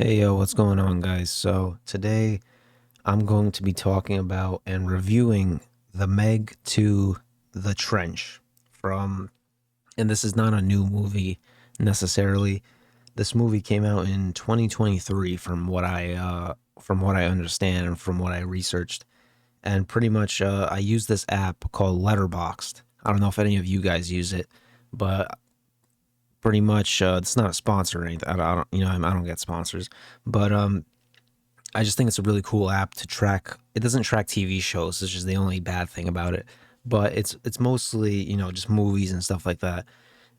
Hey, yo, what's going on, guys? So, today I'm going to be talking about and reviewing the Meg to the Trench from, and this is not a new movie necessarily. This movie came out in 2023 from what I understand and from what I researched. And pretty much I use this app called Letterboxd. I don't know if any of you guys use it, but pretty much it's not a sponsor or anything. I don't get sponsors, but I just think it's a really cool app to track. It doesn't track TV shows. It's just the only bad thing about it. But it's mostly just movies and stuff like that.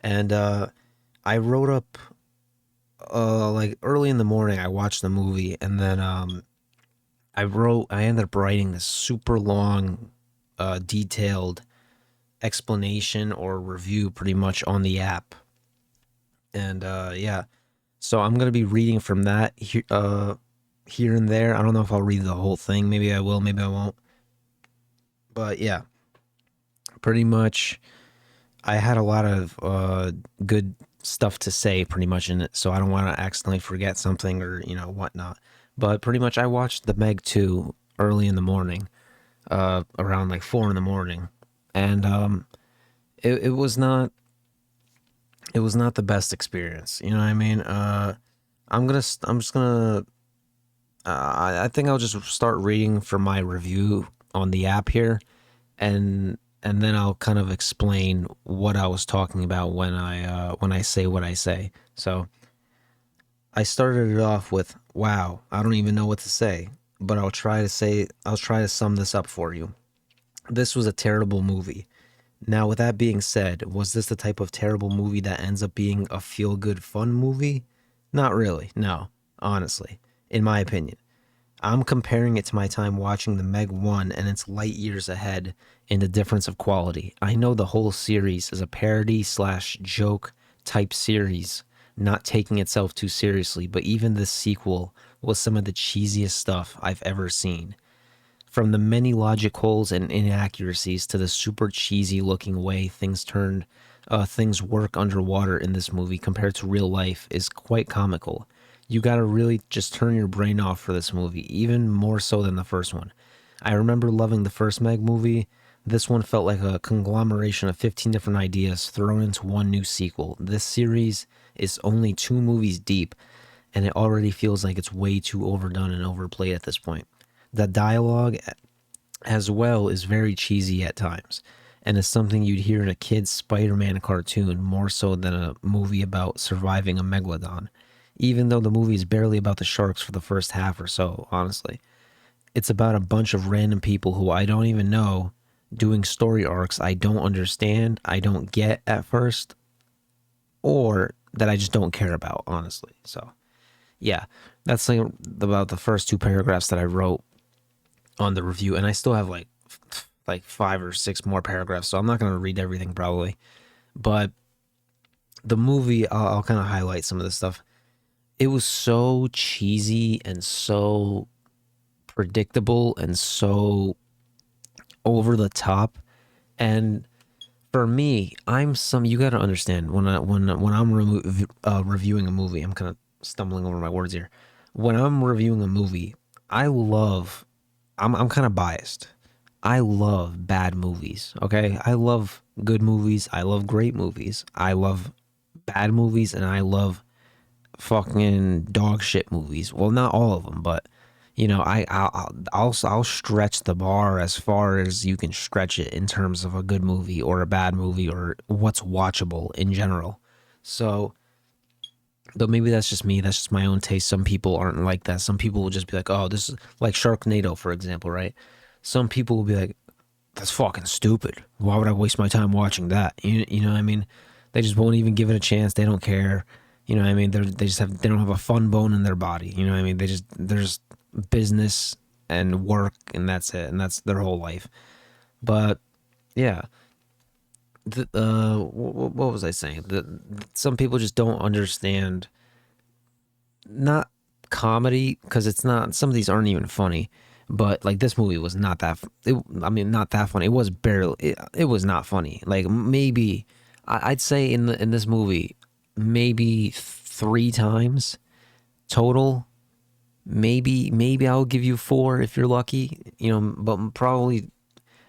And I wrote up like early in the morning. I watched the movie, and then I ended up writing this super long, detailed explanation or review, pretty much on the app. And yeah, so I'm gonna be reading from that here and there. I don't know if I'll read the whole thing. Maybe I will. Maybe I won't. But yeah, pretty much I had a lot of good stuff to say pretty much in it, so I don't want to accidentally forget something or whatnot. But pretty much I watched the Meg 2 early in the morning, around like 4 in the morning, and it was not the best experience. You know what I mean? I'm just gonna I think I'll just start reading from my review on the app here, and then I'll kind of explain what I was talking about when I say what I say. So I started it off with, "Wow, I don't even know what to say, but I'll try to sum this up for you. This was a terrible movie. Now, with that being said, was this the type of terrible movie that ends up being a feel-good fun movie? Not really. No, honestly, in my opinion. I'm comparing it to my time watching the Meg 1, and it's light years ahead in the difference of quality. I know the whole series is a parody slash joke type series, not taking itself too seriously, but even this sequel was some of the cheesiest stuff I've ever seen. From the many logic holes and inaccuracies to the super cheesy looking way things work underwater in this movie compared to real life is quite comical. You gotta really just turn your brain off for this movie, even more so than the first one. I remember loving the first Meg movie. This one felt like a conglomeration of 15 different ideas thrown into one new sequel. This series is only 2 movies deep, and it already feels like it's way too overdone and overplayed at this point. The dialogue as well is very cheesy at times, and is something you'd hear in a kid's Spider-Man cartoon more so than a movie about surviving a megalodon. Even though the movie is barely about the sharks for the first half or so, honestly. It's about a bunch of random people who I don't even know doing story arcs I don't understand, I don't get at first, or that I just don't care about, honestly. So, yeah, that's like about the first 2 paragraphs that I wrote on the review, and I still have like 5 or 6 more paragraphs, so I'm not gonna read everything probably. But the movie, I'll kind of highlight some of the stuff. It was so cheesy and so predictable and so over the top. And for me, you got to understand when I'm reviewing a movie, I'm kind of stumbling over my words here. When I'm reviewing a movie, I love I'm kind of biased. I love bad movies, okay? I love good movies, I love great movies. I love bad movies, and I love fucking dog shit movies. Well, not all of them, but I'll stretch the bar as far as you can stretch it in terms of a good movie or a bad movie or what's watchable in general. So, though maybe that's just me, that's just my own taste. Some people aren't like that. Some people will just be like, "Oh, this is like Sharknado, for example, right?" Some people will be like, "That's fucking stupid. Why would I waste my time watching that?" You know what I mean? They just won't even give it a chance. They don't care. You know what I mean? They don't have a fun bone in their body. You know what I mean? There's business and work, and that's it, and that's their whole life. But yeah, what was I saying? Some people just don't understand, not comedy, because it's not. Some of these aren't even funny. But like this movie was not that. I mean, not that funny. It was barely. It was not funny. Like maybe I'd say in this movie, maybe 3 times total. maybe I'll give you 4 if you're lucky, but probably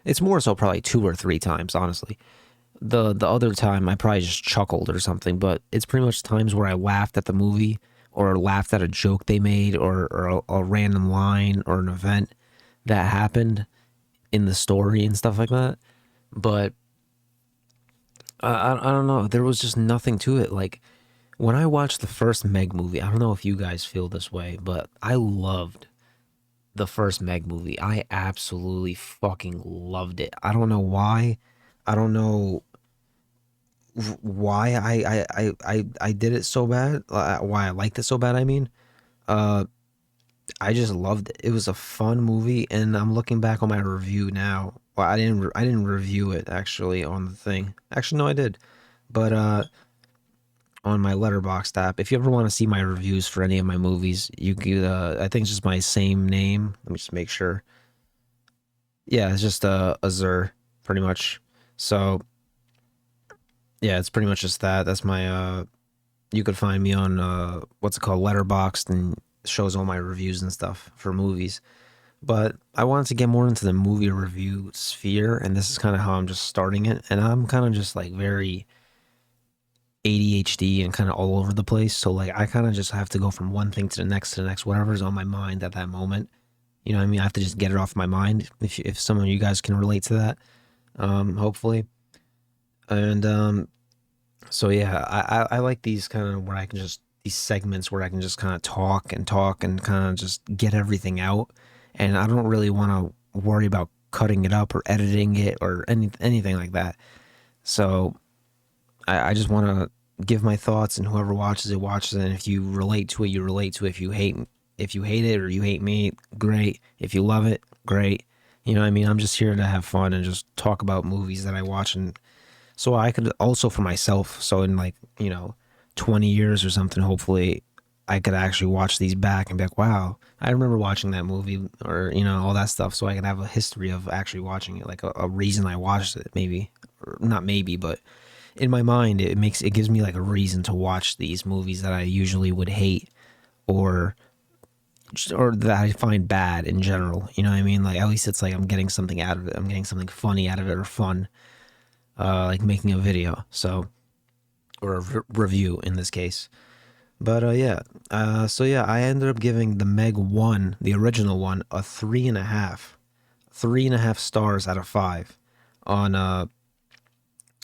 it's more so probably 2 or 3 times, honestly. The other time I probably just chuckled or something, but it's pretty much times where I laughed at the movie or laughed at a joke they made or a random line or an event that happened in the story and stuff like that. But I don't know. There was just nothing to it. Like when I watched the first Meg movie, I don't know if you guys feel this way, but I loved the first Meg movie. I absolutely fucking loved it. I don't know why. I don't know why I did it so bad. Why I liked it so bad. I mean, uh, I just loved it. It was a fun movie, and I'm looking back on my review now. Well, I didn't review it actually on the thing. Actually, no, I did, but on my Letterboxd app. If you ever want to see my reviews for any of my movies, you could. I think it's just my same name. Let me just make sure. Yeah, it's just Azur, pretty much. So yeah, it's pretty much just that. That's my you could find me on what's it called, Letterboxd, and shows all my reviews and stuff for movies. But I wanted to get more into the movie review sphere, and this is kind of how I'm just starting it. And I'm kind of just like very ADHD and kind of all over the place. So like I kind of just have to go from one thing to the next, whatever's on my mind at that moment. You know what I mean? I have to just get it off my mind. If some of you guys can relate to that, hopefully. And so yeah, I like these kind of where I can just these segments where I can just kind of talk and kind of just get everything out, and I don't really want to worry about cutting it up or editing it or anything like that. So I just want to give my thoughts, and whoever watches it watches it. And if you relate to it, you relate to it. If you hate it or you hate me, great. If you love it, great. You know what I mean? I'm just here to have fun and just talk about movies that I watch, and so I could also for myself. So in like 20 years or something, hopefully I could actually watch these back and be like, wow, I remember watching that movie or all that stuff. So I could have a history of actually watching it, like a reason I watched it, maybe or not maybe, but in my mind it gives me like a reason to watch these movies that I usually would hate or or that I find bad in general. You know what I mean? Like at least it's like I'm getting something out of it. I'm getting something funny out of it or fun, like making a video. So or a review in this case. But yeah, so yeah, I ended up giving the Meg one, the original one, a 3.5, 3.5 stars out of 5 on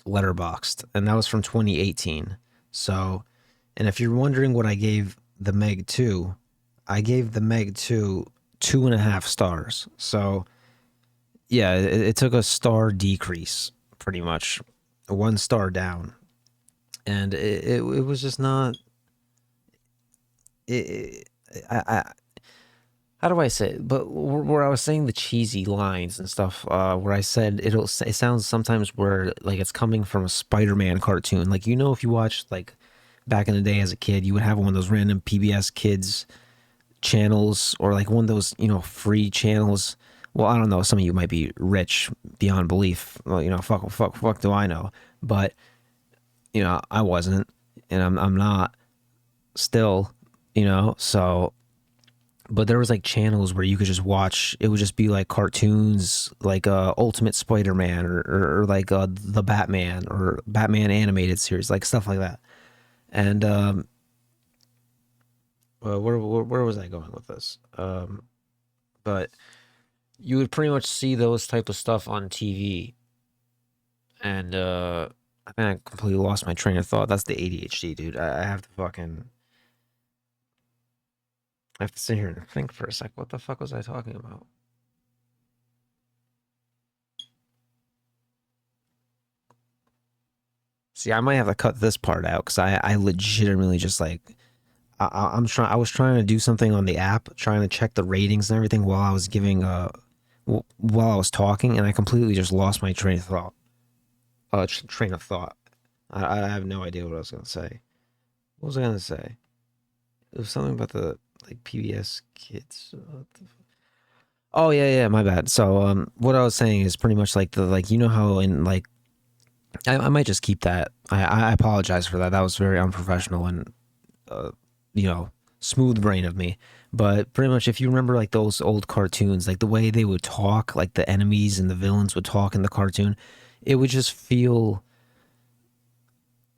Letterboxd, and that was from 2018. So, and if you're wondering what I gave the Meg 2, I gave the Meg 2 2.5 stars. So, yeah, it took a star decrease, pretty much, 1 star down, and it was just not. It, I how do I say it? But where I was saying the cheesy lines and stuff, where I said it sounds sometimes where like it's coming from a Spider-Man cartoon. Like if you watched like back in the day as a kid, you would have one of those random PBS Kids channels or like one of those free channels. Well, I don't know. Some of you might be rich beyond belief. Well, fuck do I know? But I wasn't, and I'm not still. So but there was like channels where you could just watch. It would just be like cartoons like Ultimate Spider-Man or like the Batman or Batman animated series, like stuff like that. And well, where was I going with this? But you would pretty much see those type of stuff on TV. And I think I completely lost my train of thought. That's the ADHD, dude. I have to fucking I have to sit here and think for a sec. What the fuck was I talking about? See, I might have to cut this part out because I legitimately just like I was trying to do something on the app, trying to check the ratings and everything while I was giving while I was talking, and I completely just lost my train of thought. Train of thought. I have no idea what I was gonna say. What was I gonna say? It was something about the like PBS Kids. Oh yeah, yeah, my bad. So what I was saying is pretty much like the like how in like I might just keep that. I apologize for that. That was very unprofessional and uh, you know smooth brain of me. But pretty much, if you remember like those old cartoons, like the way they would talk, like the enemies and the villains would talk in the cartoon, it would just feel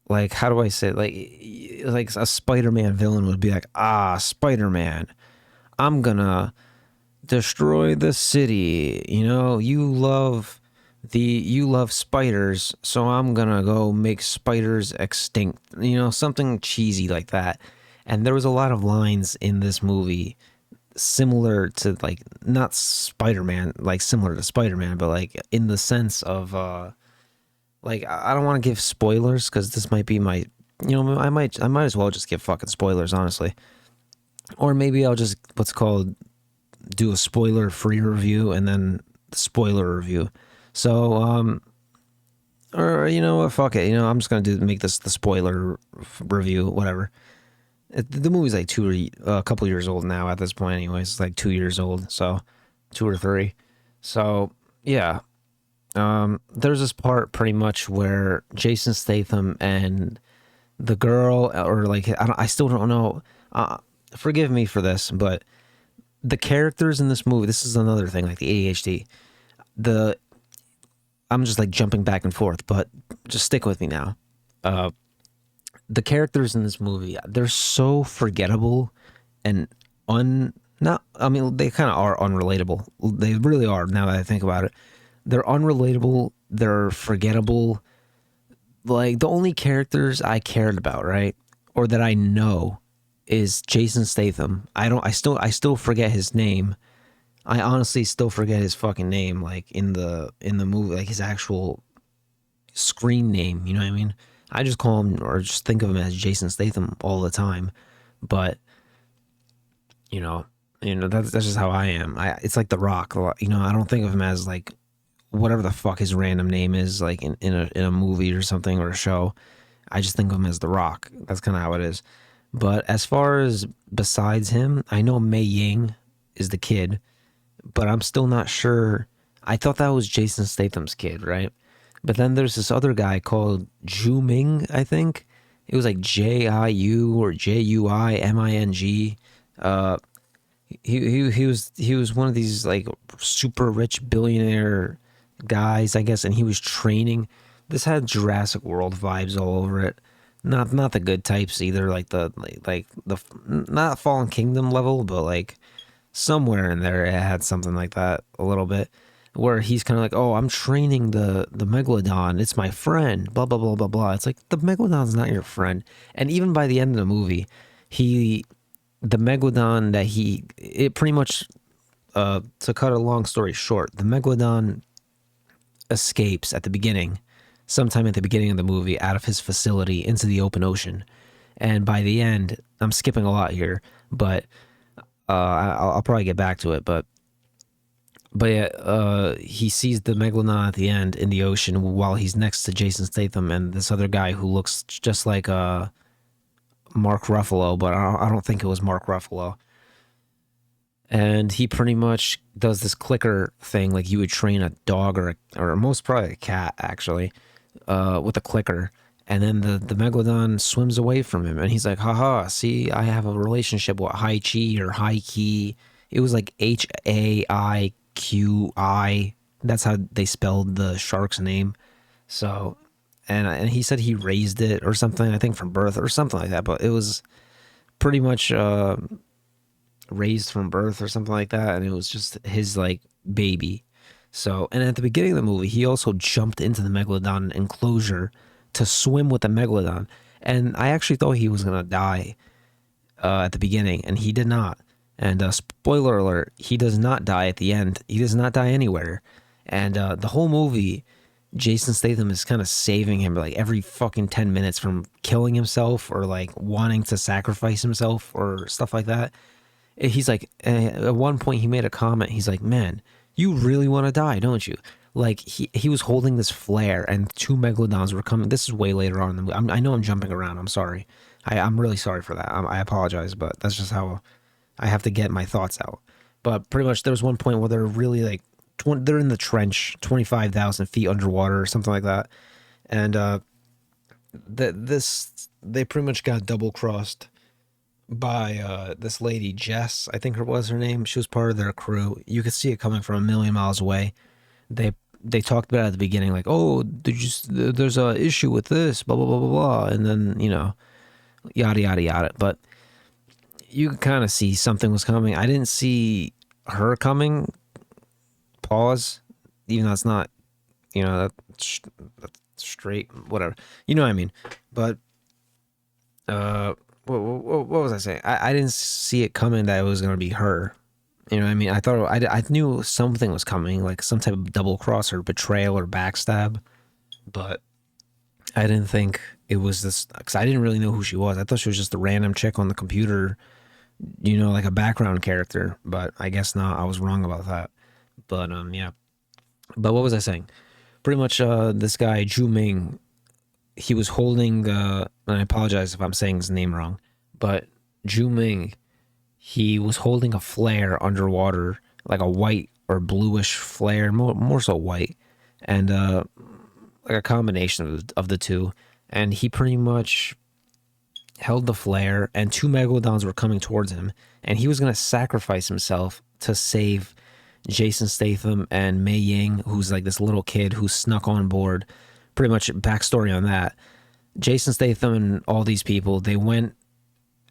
like, how do I say it? Like a Spider-Man villain would be like, ah, Spider-Man, I'm gonna destroy the city. You know, you love spiders, so I'm gonna go make spiders extinct. You know, something cheesy like that. And there was a lot of lines in this movie similar to like not Spider-Man, like similar to Spider-Man, but like in the sense of like I don't want to give spoilers because this might be my, I might as well just give fucking spoilers honestly, or maybe I'll just what's called do a spoiler free review and then the spoiler review. So or you know what, fuck it, I'm just gonna make this the spoiler review, whatever. The movie's like a couple years old now at this point, anyways. It's like 2 years old, so 2 or 3. So yeah, there's this part pretty much where Jason Statham and the girl, or like I still don't know. Forgive me for this, but the characters in this movie. This is another thing, like the ADHD. The I'm just like jumping back and forth, but just stick with me now. Uh, the characters in this movie, they're so forgettable and un not I mean they kind of are unrelatable. They really are now that I think about it. They're unrelatable, they're forgettable. Like the only characters I cared about, right? Or that I know is Jason Statham. I still forget his name. I honestly still forget his fucking name, like in the movie, like his actual screen name, you know what I mean? I just call him or just think of him as Jason Statham all the time. But, you know, that's just how I am. It's like The Rock. I don't think of him as like whatever the fuck his random name is, like in a movie or something or a show. I just think of him as The Rock. That's kind of how it is. But as far as besides him, I know Mei Ying is the kid, but I'm still not sure. I thought that was Jason Statham's kid, right? But then there's this other guy called Ju Ming, I think. It was like Jiu or Juiming. Uh, he was one of these like super rich billionaire guys, I guess, and he was training. This had Jurassic World vibes all over it. Not the good types either, like the not Fallen Kingdom level, but like somewhere in there it had something like that a little bit, where he's kind of like, oh, I'm training the megalodon, it's my friend, blah blah blah blah blah. It's like the megalodon's not your friend. And even by the end of the movie, he the megalodon that he it pretty much to cut a long story short, the megalodon escapes at the beginning, sometime at the beginning of the movie, out of his facility into the open ocean. And by the end, I'm skipping a lot here, but I'll probably get back to it. But yeah, he sees the megalodon at the end in the ocean while he's next to Jason Statham and this other guy who looks just like Mark Ruffalo, but I don't think it was Mark Ruffalo. And he pretty much does this clicker thing, like you would train a dog or most probably a cat actually, with a clicker. And then the megalodon swims away from him, and he's like, haha, see, I have a relationship with Hai Chi or Hai Ki. It was like Haiqi. That's how they spelled the shark's name. So, and he said he raised it or something, I think from birth or something like that, but it was pretty much raised from birth or something like that, and it was just his like baby. So, and at the beginning of the movie, he also jumped into the megalodon enclosure to swim with the megalodon, and I actually thought he was gonna die at the beginning, and he did not. And spoiler alert, he does not die at the end. He does not die anywhere. And the whole movie, Jason Statham is kind of saving him like every fucking 10 minutes from killing himself or like wanting to sacrifice himself or stuff like that. He's like, at one point he made a comment. He's like, man, you really want to die, don't you? Like he was holding this flare and two megalodons were coming. This is way later on in the movie. I know I'm jumping around. I'm sorry. I'm really sorry for that. I apologize, but that's just how I have to get my thoughts out. But pretty much there was one point where they're really like, they're in the trench, 25,000 feet underwater or something like that. And they pretty much got double crossed by this lady Jess, I think it was her name. She was part of their crew. You could see it coming from a million miles away. They they talked about it at the beginning, like, "Oh, there's a issue with this, blah blah blah blah blah," and then yada yada yada. But you could kind of see something was coming. I didn't see her coming. Pause. Even though it's not, that's straight, whatever. You know what I mean? But what was I saying? I didn't see it coming that it was gonna be her. You know what I mean? I knew something was coming, like some type of double cross or betrayal or backstab, but I didn't think it was this because I didn't really know who she was. I thought she was just a random chick on the computer, like a background character. But I guess not. I was wrong about that. But yeah. But what was I saying? Pretty much, this guy Ju Ming, he was holding. And I apologize if I'm saying his name wrong, but Ju Ming, he was holding a flare underwater, like a white or bluish flare, more so white, and like a combination of the two. And he pretty much held the flare, and two megalodons were coming towards him, and he was gonna sacrifice himself to save Jason Statham and Mei Ying, who's like this little kid who snuck on board. Pretty much backstory on that. Jason Statham and all these people, they went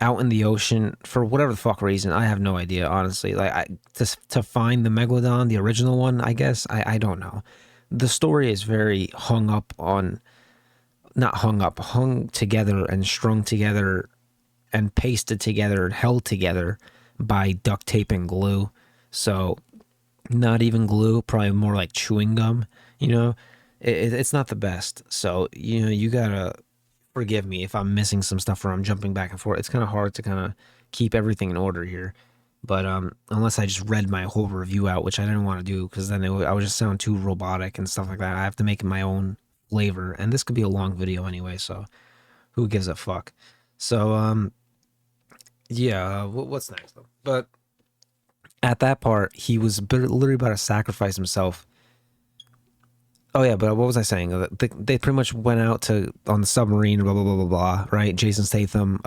out in the ocean for whatever the fuck reason. I have no idea, honestly. Like, to find the megalodon, the original one, I guess. I don't know. The story is very hung up on, not hung up, hung together and strung together and pasted together and held together by duct tape and glue. So, not even glue, probably more like chewing gum. You know, it's not the best. So, you gotta forgive me if I'm missing some stuff or I'm jumping back and forth. It's kind of hard to kind of keep everything in order here. But unless I just read my whole review out, which I didn't want to do because then I would just sound too robotic and stuff like that. I have to make it my own flavor, and this could be a long video anyway. So who gives a fuck? So yeah. What's next though? But at that part, he was literally about to sacrifice himself. Oh yeah, but what was I saying? They pretty much went out to on the submarine, blah blah blah blah blah. Right? Jason Statham,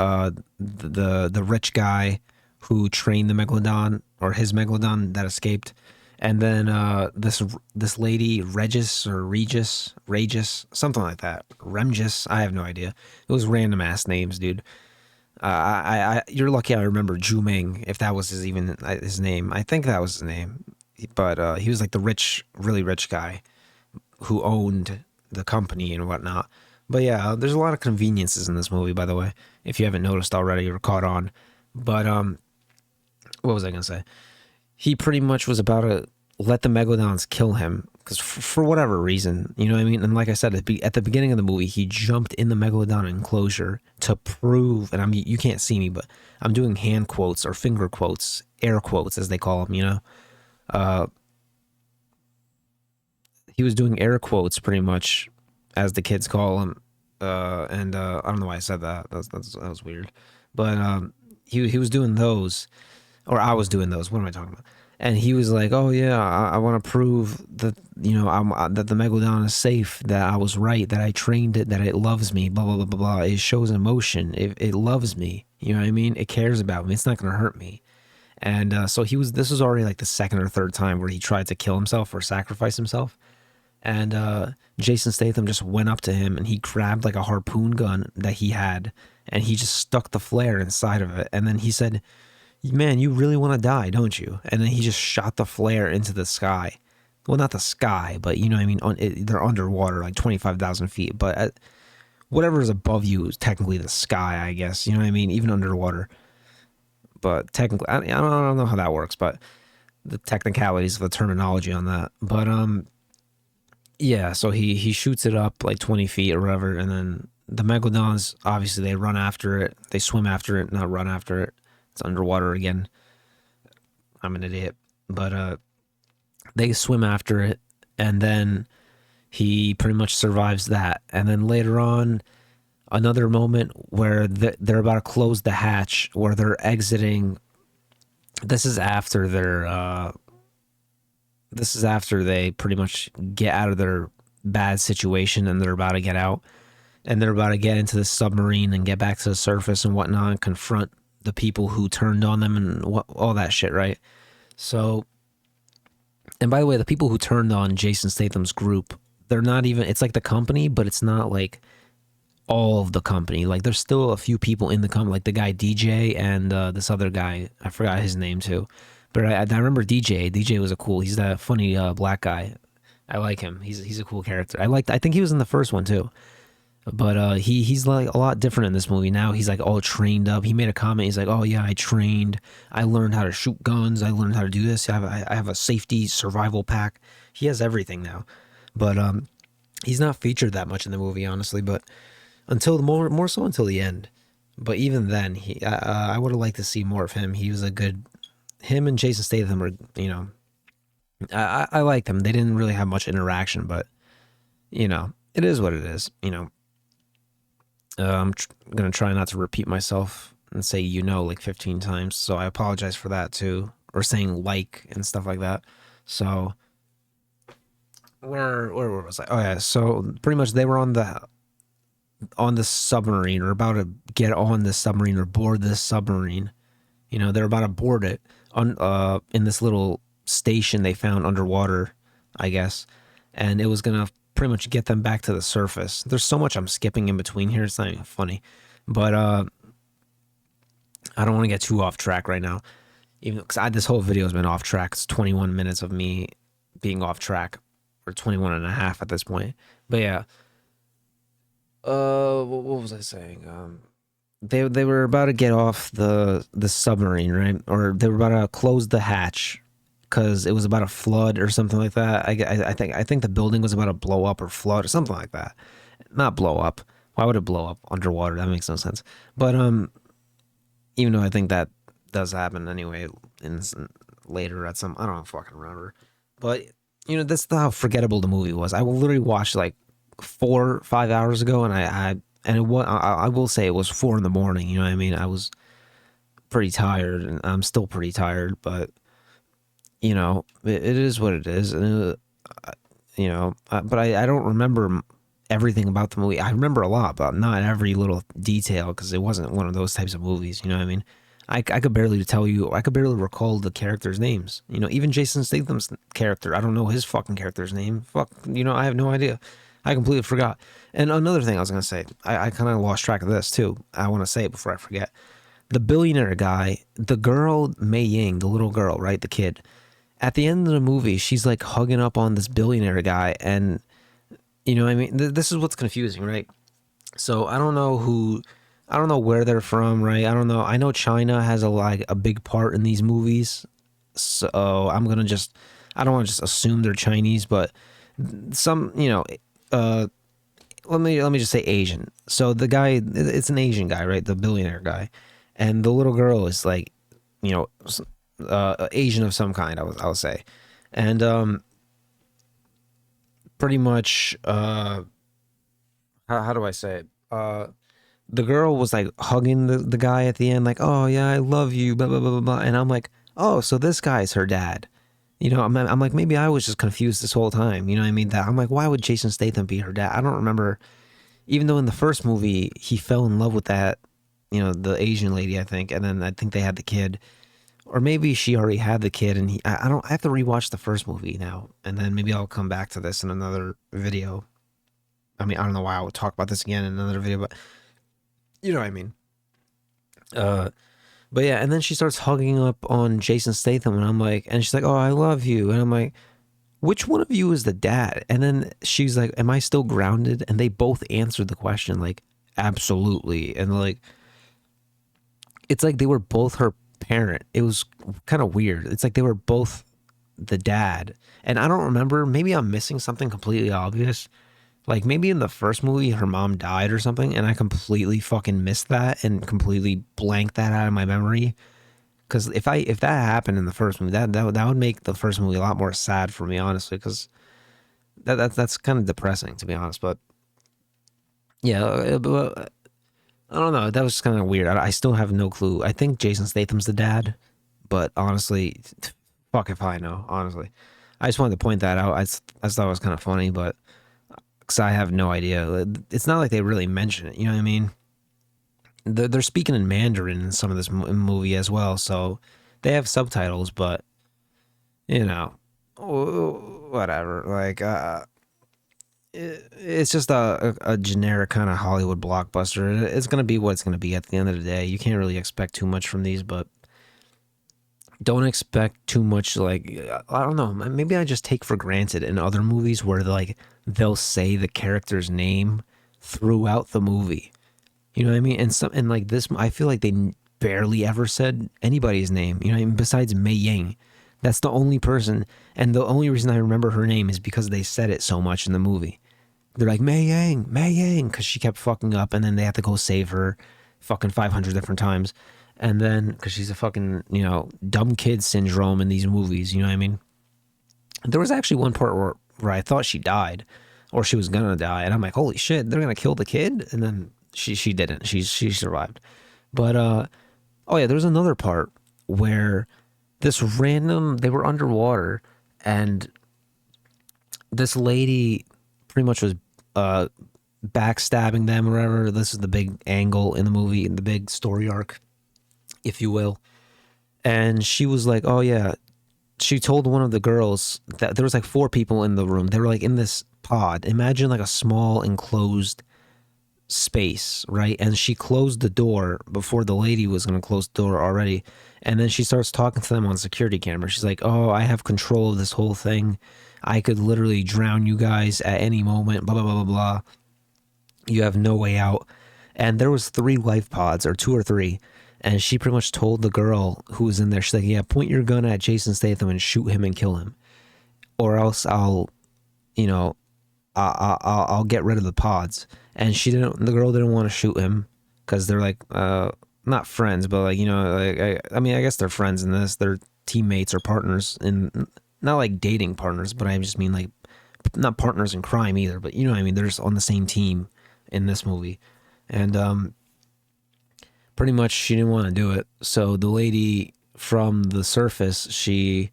the rich guy who trained the megalodon or his megalodon that escaped, and then this lady Regis, something like that. Remgis, I have no idea. It was random ass names, dude. You're lucky I remember Ju Ming, if that was his name. I think that was his name, but he was like the really rich guy who owned the company and whatnot. But yeah, there's a lot of conveniences in this movie, by the way, if you haven't noticed already or caught on. But what was I gonna say? He pretty much was about to let the megalodons kill him because for whatever reason, you know what I mean. And like I said at the beginning of the movie, he jumped in the megalodon enclosure to prove. And you can't see me, but I'm doing hand quotes or finger quotes, air quotes as they call them. Uh, he was doing air quotes pretty much, as the kids call them. And I don't know why I said that. That was weird. But he was doing those, or I was doing those. What am I talking about? And he was like, "Oh yeah, I want to prove that that the megalodon is safe. That I was right. That I trained it. That it loves me. Blah blah blah blah blah. It shows emotion. It loves me. You know what I mean? It cares about me. It's not gonna hurt me." And so he was. This was already like the second or third time where he tried to kill himself or sacrifice himself. And Jason Statham just went up to him and he grabbed like a harpoon gun that he had and he just stuck the flare inside of it. And then he said, "Man, you really want to die, don't you?" And then he just shot the flare into the sky. Well, not the sky, but you know what I mean? They're underwater, like 25,000 feet. But whatever is above you is technically the sky, I guess. You know what I mean? Even underwater. But technically, I don't know how that works, but the technicalities of the terminology on that. But yeah, so he shoots it up like 20 feet or whatever, and then the megalodons, obviously, they run after it. They swim after it, not run after it. It's underwater again. I'm an idiot. But they swim after it, and then he pretty much survives that. And then later on, another moment where they're about to close the hatch, where they're exiting. This is after they pretty much get out of their bad situation and they're about to get out and they're about to get into the submarine and get back to the surface and whatnot and confront the people who turned on them and all that shit, right? So, and by the way, the people who turned on Jason Statham's group, they're not even. It's like the company, but it's not like all of the company. Like there's still a few people in the company, like the guy DJ and this other guy. I forgot his name too, but I remember DJ. DJ was a cool. He's that funny black guy. I like him. He's a cool character. I think he was in the first one too. But he's like a lot different in this movie now. He's like all trained up. He made a comment. He's like, "Oh yeah, I trained. I learned how to shoot guns. I learned how to do this. I have a safety survival pack." He has everything now, but he's not featured that much in the movie, honestly. But until the more so until the end. But even then, I would have liked to see more of him. He was a good. Him and Jason Statham are, I liked them. They didn't really have much interaction, but it is what it is. Gonna try not to repeat myself and say like 15 times. So I apologize for that too, or saying like and stuff like that. So where was I? Oh yeah. So pretty much they were on the submarine, or about to get on the submarine or board this submarine. They're about to board it on in this little station they found underwater, I guess, and it was gonna pretty much get them back to the surface. There's so much I'm skipping in between here. It's not even funny, but I don't want to get too off track right now, even because this whole video has been off track. It's 21 minutes of me being off track, or 21 and a half at this point. But yeah, what was I saying? They were about to get off the submarine, right? Or they were about to close the hatch because it was about a flood or something like that. I think the building was about to blow up or flood or something like that. Not blow up. Why would it blow up underwater? That makes no sense. But even though I think that does happen anyway, later at some, I don't fucking remember. But that's how forgettable the movie was. I literally watched like 4 or 5 hours ago, and I will say it was 4 in the morning. You know what I mean? I was pretty tired, and I'm still pretty tired, but it is what it is. And but I don't remember everything about the movie. I remember a lot, but not every little detail, because it wasn't one of those types of movies. You know what I mean? I could barely tell you. I could barely recall the characters' names. Even Jason Statham's character. I don't know his fucking character's name. Fuck. I have no idea. I completely forgot. And another thing I was gonna say, I kind of lost track of this too. I want to say it before I forget. The billionaire guy, the girl Mei Ying, the little girl, right, the kid. At the end of the movie, she's like hugging up on this billionaire guy, and what I mean, this is what's confusing, right? So I don't know where they're from, right? I don't know. I know China has a big part in these movies, so I don't want to just assume they're Chinese, but some, let me just say Asian. So the guy, it's an Asian guy, right? The billionaire guy, and the little girl is like, Asian of some kind. I'll say, and pretty much, how do I say it? The girl was like hugging the guy at the end, like, "Oh yeah, I love you," blah blah blah blah blah. And I'm like, "Oh, so this guy's her dad." I'm like, maybe I was just confused this whole time. You know what I mean? That I'm like, why would Jason Statham be her dad? I don't remember. Even though in the first movie he fell in love with that, the Asian lady, I think, and then I think they had the kid, or maybe she already had the kid, and I don't. I have to rewatch the first movie now, and then maybe I'll come back to this in another video. I mean, I don't know why I would talk about this again in another video, but you know what I mean. Uh, but yeah, and then she starts hugging up on Jason Statham, and I'm like, and she's like, "Oh, I love you," and I'm like, which one of you is the dad? And then she's like, am I still grounded? And they both answered the question like, absolutely. And like, it's like they were both her parent. It was kind of weird. It's like they were both the dad. And I don't remember, maybe I'm missing something completely obvious. Like maybe in the first movie her mom died or something, and I completely fucking missed that and completely blanked that out of my memory. Because if that happened in the first movie, that would make the first movie a lot more sad for me, honestly. Because that's kind of depressing, to be honest. But yeah, but I don't know. That was just kind of weird. I still have no clue. I think Jason Statham's the dad, but honestly, fuck if I know. Honestly, I just wanted to point that out. I just thought it was kind of funny, but because I have no idea. It's not like they really mention it. You know what I mean? they're speaking in Mandarin in some of this movie as well, so they have subtitles, but you know, whatever. Like, it's just a generic kind of Hollywood blockbuster. It's gonna be what it's gonna be at the end of the day. You can't really expect too much from these, but don't expect too much. Like, I don't know. Maybe I just take for granted in other movies where like they'll say the character's name throughout the movie. You know what I mean? And like this, I feel like they barely ever said anybody's name. You know what I mean? Besides Mei Ying, that's the only person, and the only reason I remember her name is because they said it so much in the movie. They're like Mei Yang, because she kept fucking up, and then they had to go save her, fucking 500 different times, and then because she's a fucking dumb kid syndrome in these movies. You know what I mean? There was actually one part where I thought she died, or she was gonna die, and I'm like, holy shit, they're gonna kill the kid, and then she didn't. She survived, but oh yeah, there was another part where this random they were underwater, and this lady pretty much was uh backstabbing them or whatever. This is the big angle in the movie, the big story arc, if you will. And she was like, "Oh yeah." She told one of the girls that there was like four people in the room. They were like in this pod. Imagine like a small enclosed space, right? And she closed the door before the lady was going to close the door already. And then she starts talking to them on security camera. She's like, "Oh, I have control of this whole thing. I could literally drown you guys at any moment, blah, blah, blah, blah, blah. You have no way out." And there was three life pods, or two or three. And she pretty much told the girl who was in there, she's like, "Yeah, point your gun at Jason Statham and shoot him and kill him. Or else you know, I'll get rid of the pods." And the girl didn't want to shoot him because they're like, not friends, but like, like, I mean, I guess they're friends in this. They're teammates or partners, and not like dating partners, but I just mean like not partners in crime either. But you know what I mean? They're just on the same team in this movie. And pretty much she didn't want to do it. So the lady from the surface, she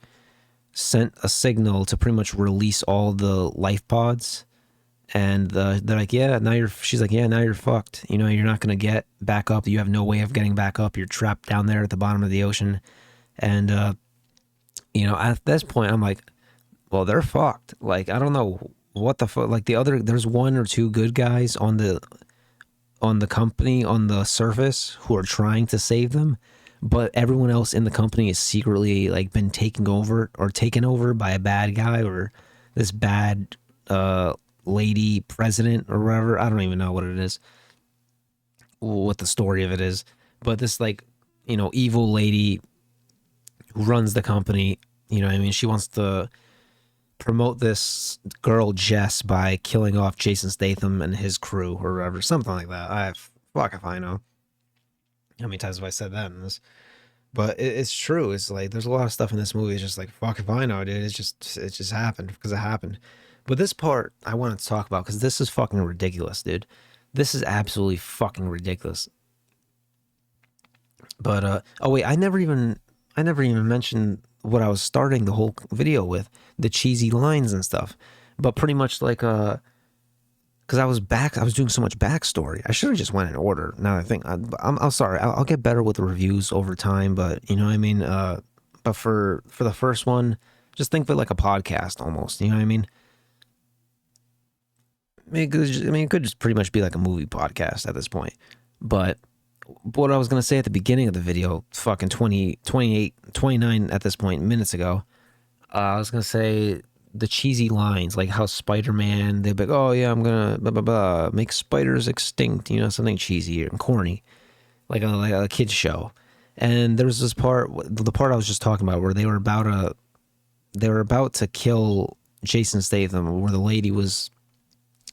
sent a signal to pretty much release all the life pods. And they're like, "Yeah, now you're." She's like, "Yeah, now you're fucked. You're not gonna get back up. You have no way of getting back up. You're trapped down there at the bottom of the ocean." And at this point, I'm like, "Well, they're fucked." Like, I don't know what the fuck. Like there's one or two good guys on the company on the surface who are trying to save them, but everyone else in the company is secretly like been taken over by a bad guy or this bad lady president or whatever. I don't even know what it is, what the story of it is, but this like evil lady who runs the company. What I mean? She wants to promote this girl Jess by killing off Jason Statham and his crew or whatever, something like that. Fuck if I know. How many times have I said that in this? But it's true. It's like there's a lot of stuff in this movie. It's just like fuck if I know, dude. It just happened because it happened. But this part I wanted to talk about because this is fucking ridiculous, dude. This is absolutely fucking ridiculous. But oh wait, I never even mentioned what I was starting the whole video with, the cheesy lines and stuff. But pretty much like because I was doing so much backstory. I should have just went in order. Now I think I'm sorry. I'll get better with the reviews over time, but you know what I mean. But for the first one, just think of it like a podcast almost. You know what I mean? It could just pretty much be like a movie podcast at this point. But what I was going to say at the beginning of the video, fucking 20, 28, 29 at this point, minutes ago, I was going to say the cheesy lines, like how Spider-Man, they'd be like, "Oh yeah, I'm going to blah, blah, blah, make spiders extinct," something cheesy and corny, like a kid's show. And there was this part, the part I was just talking about, where they were about to kill Jason Statham, where the lady was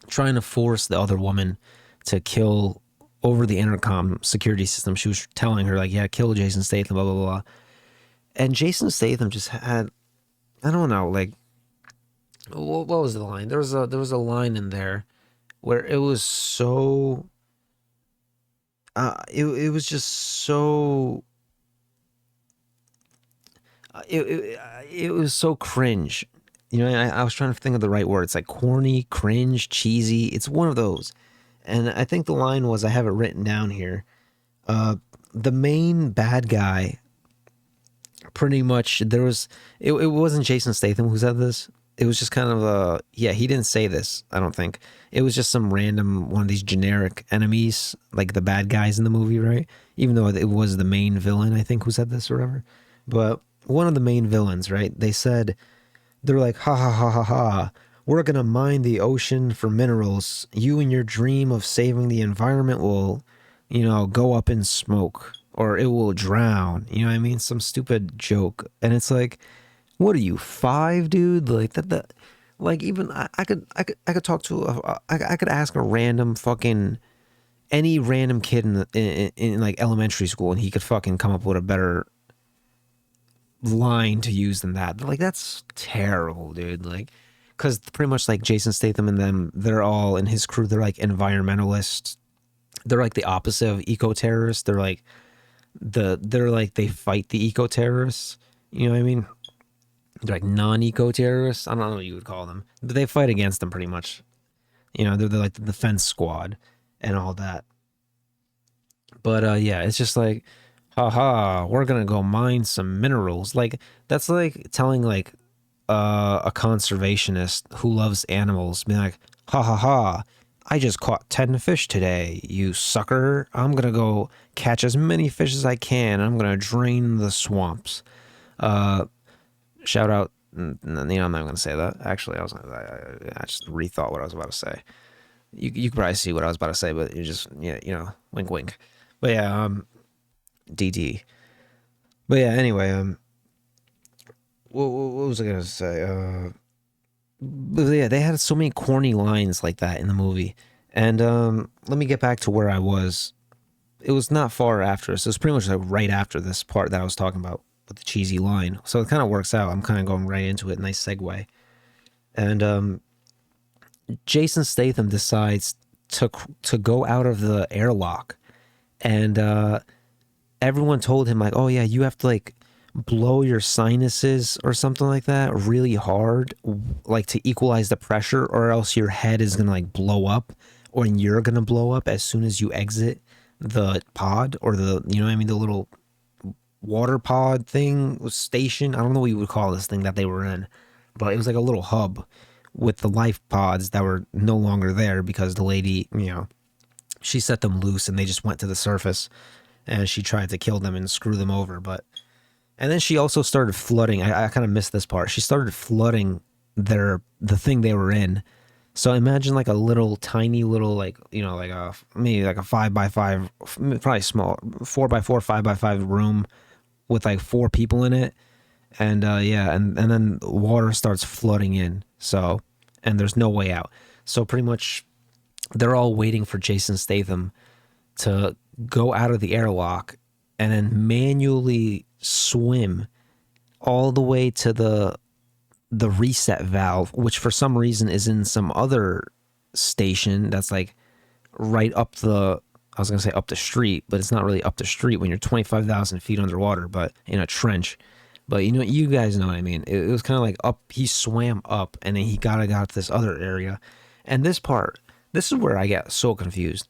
trying to force the other woman to kill over the intercom security system. She was telling her like, "Yeah, kill Jason Statham, blah blah blah." And Jason Statham just had, I don't know, like what was the line? There was a line in there where it was so it was just so it was so cringe. I was trying to think of the right word. It's like corny, cringe, cheesy. It's one of those. And I think the line was, I have it written down here. The main bad guy, pretty much, it wasn't Jason Statham who said this. It was just kind of yeah, he didn't say this, I don't think. It was just some random one of these generic enemies, like the bad guys in the movie, right? Even though it was the main villain, I think, who said this or whatever. But one of the main villains, right? They said, they're like, ha ha ha ha ha. We're going to mine the ocean for minerals. You and your dream of saving the environment will, go up in smoke or it will drown. You know what I mean? Some stupid joke. And it's like, what are you, 5, dude? Like that, like even I could talk to, I could ask a random fucking, any random kid in like elementary school and he could fucking come up with a better line to use than that. Like that's terrible, dude. Like, because pretty much like Jason Statham and them, they're all in his crew. They're like environmentalists. They're like the opposite of eco terrorists. They're like they fight the eco terrorists. You know what I mean? They're like non-eco terrorists. I don't know what you would call them, but they fight against them pretty much. They're like the defense squad and all that. But yeah, it's just like, haha, we're gonna go mine some minerals. Like that's like telling like a conservationist who loves animals, being like, ha ha ha, I just caught 10 fish today, you sucker. I'm gonna go catch as many fish as I can. I'm gonna drain the swamps. Shout out. I'm not gonna say that. Actually, I just rethought what I was about to say. You could probably see what I was about to say, but you just, yeah, wink wink. But yeah, DD. But yeah, anyway, what was I gonna say? But yeah, they had so many corny lines like that in the movie. And let me get back to where I was. It was not far after this. It was pretty much like right after this part that I was talking about with the cheesy line. So it kind of works out. I'm kind of going right into it. Nice segue. And Jason Statham decides to go out of the airlock, and everyone told him like, oh yeah, you have to like blow your sinuses or something like that really hard, like to equalize the pressure, or else your head is gonna like blow up, or you're gonna blow up as soon as you exit the pod, or the, you know what I mean, the little water pod thing, station. I don't know what you would call this thing that they were in, but it was like a little hub with the life pods that were no longer there because the lady, she set them loose and they just went to the surface, and she tried to kill them and screw them over. But and then she also started flooding. I kind of missed this part. She started flooding the thing they were in. So imagine like a little tiny little, like, like maybe like a 5x5, probably small, 4x4, 5x5 room with like 4 people in it. And yeah, and then water starts flooding in. So, and there's no way out. So pretty much they're all waiting for Jason Statham to go out of the airlock and then manually swim all the way to the reset valve, which for some reason is in some other station that's like right up the, I was gonna say up the street, but it's not really up the street when you're 25,000 feet underwater, but in a trench. But you guys know what I mean. It was kind of like up. He swam up, and then he got to this other area, and this is where I get so confused.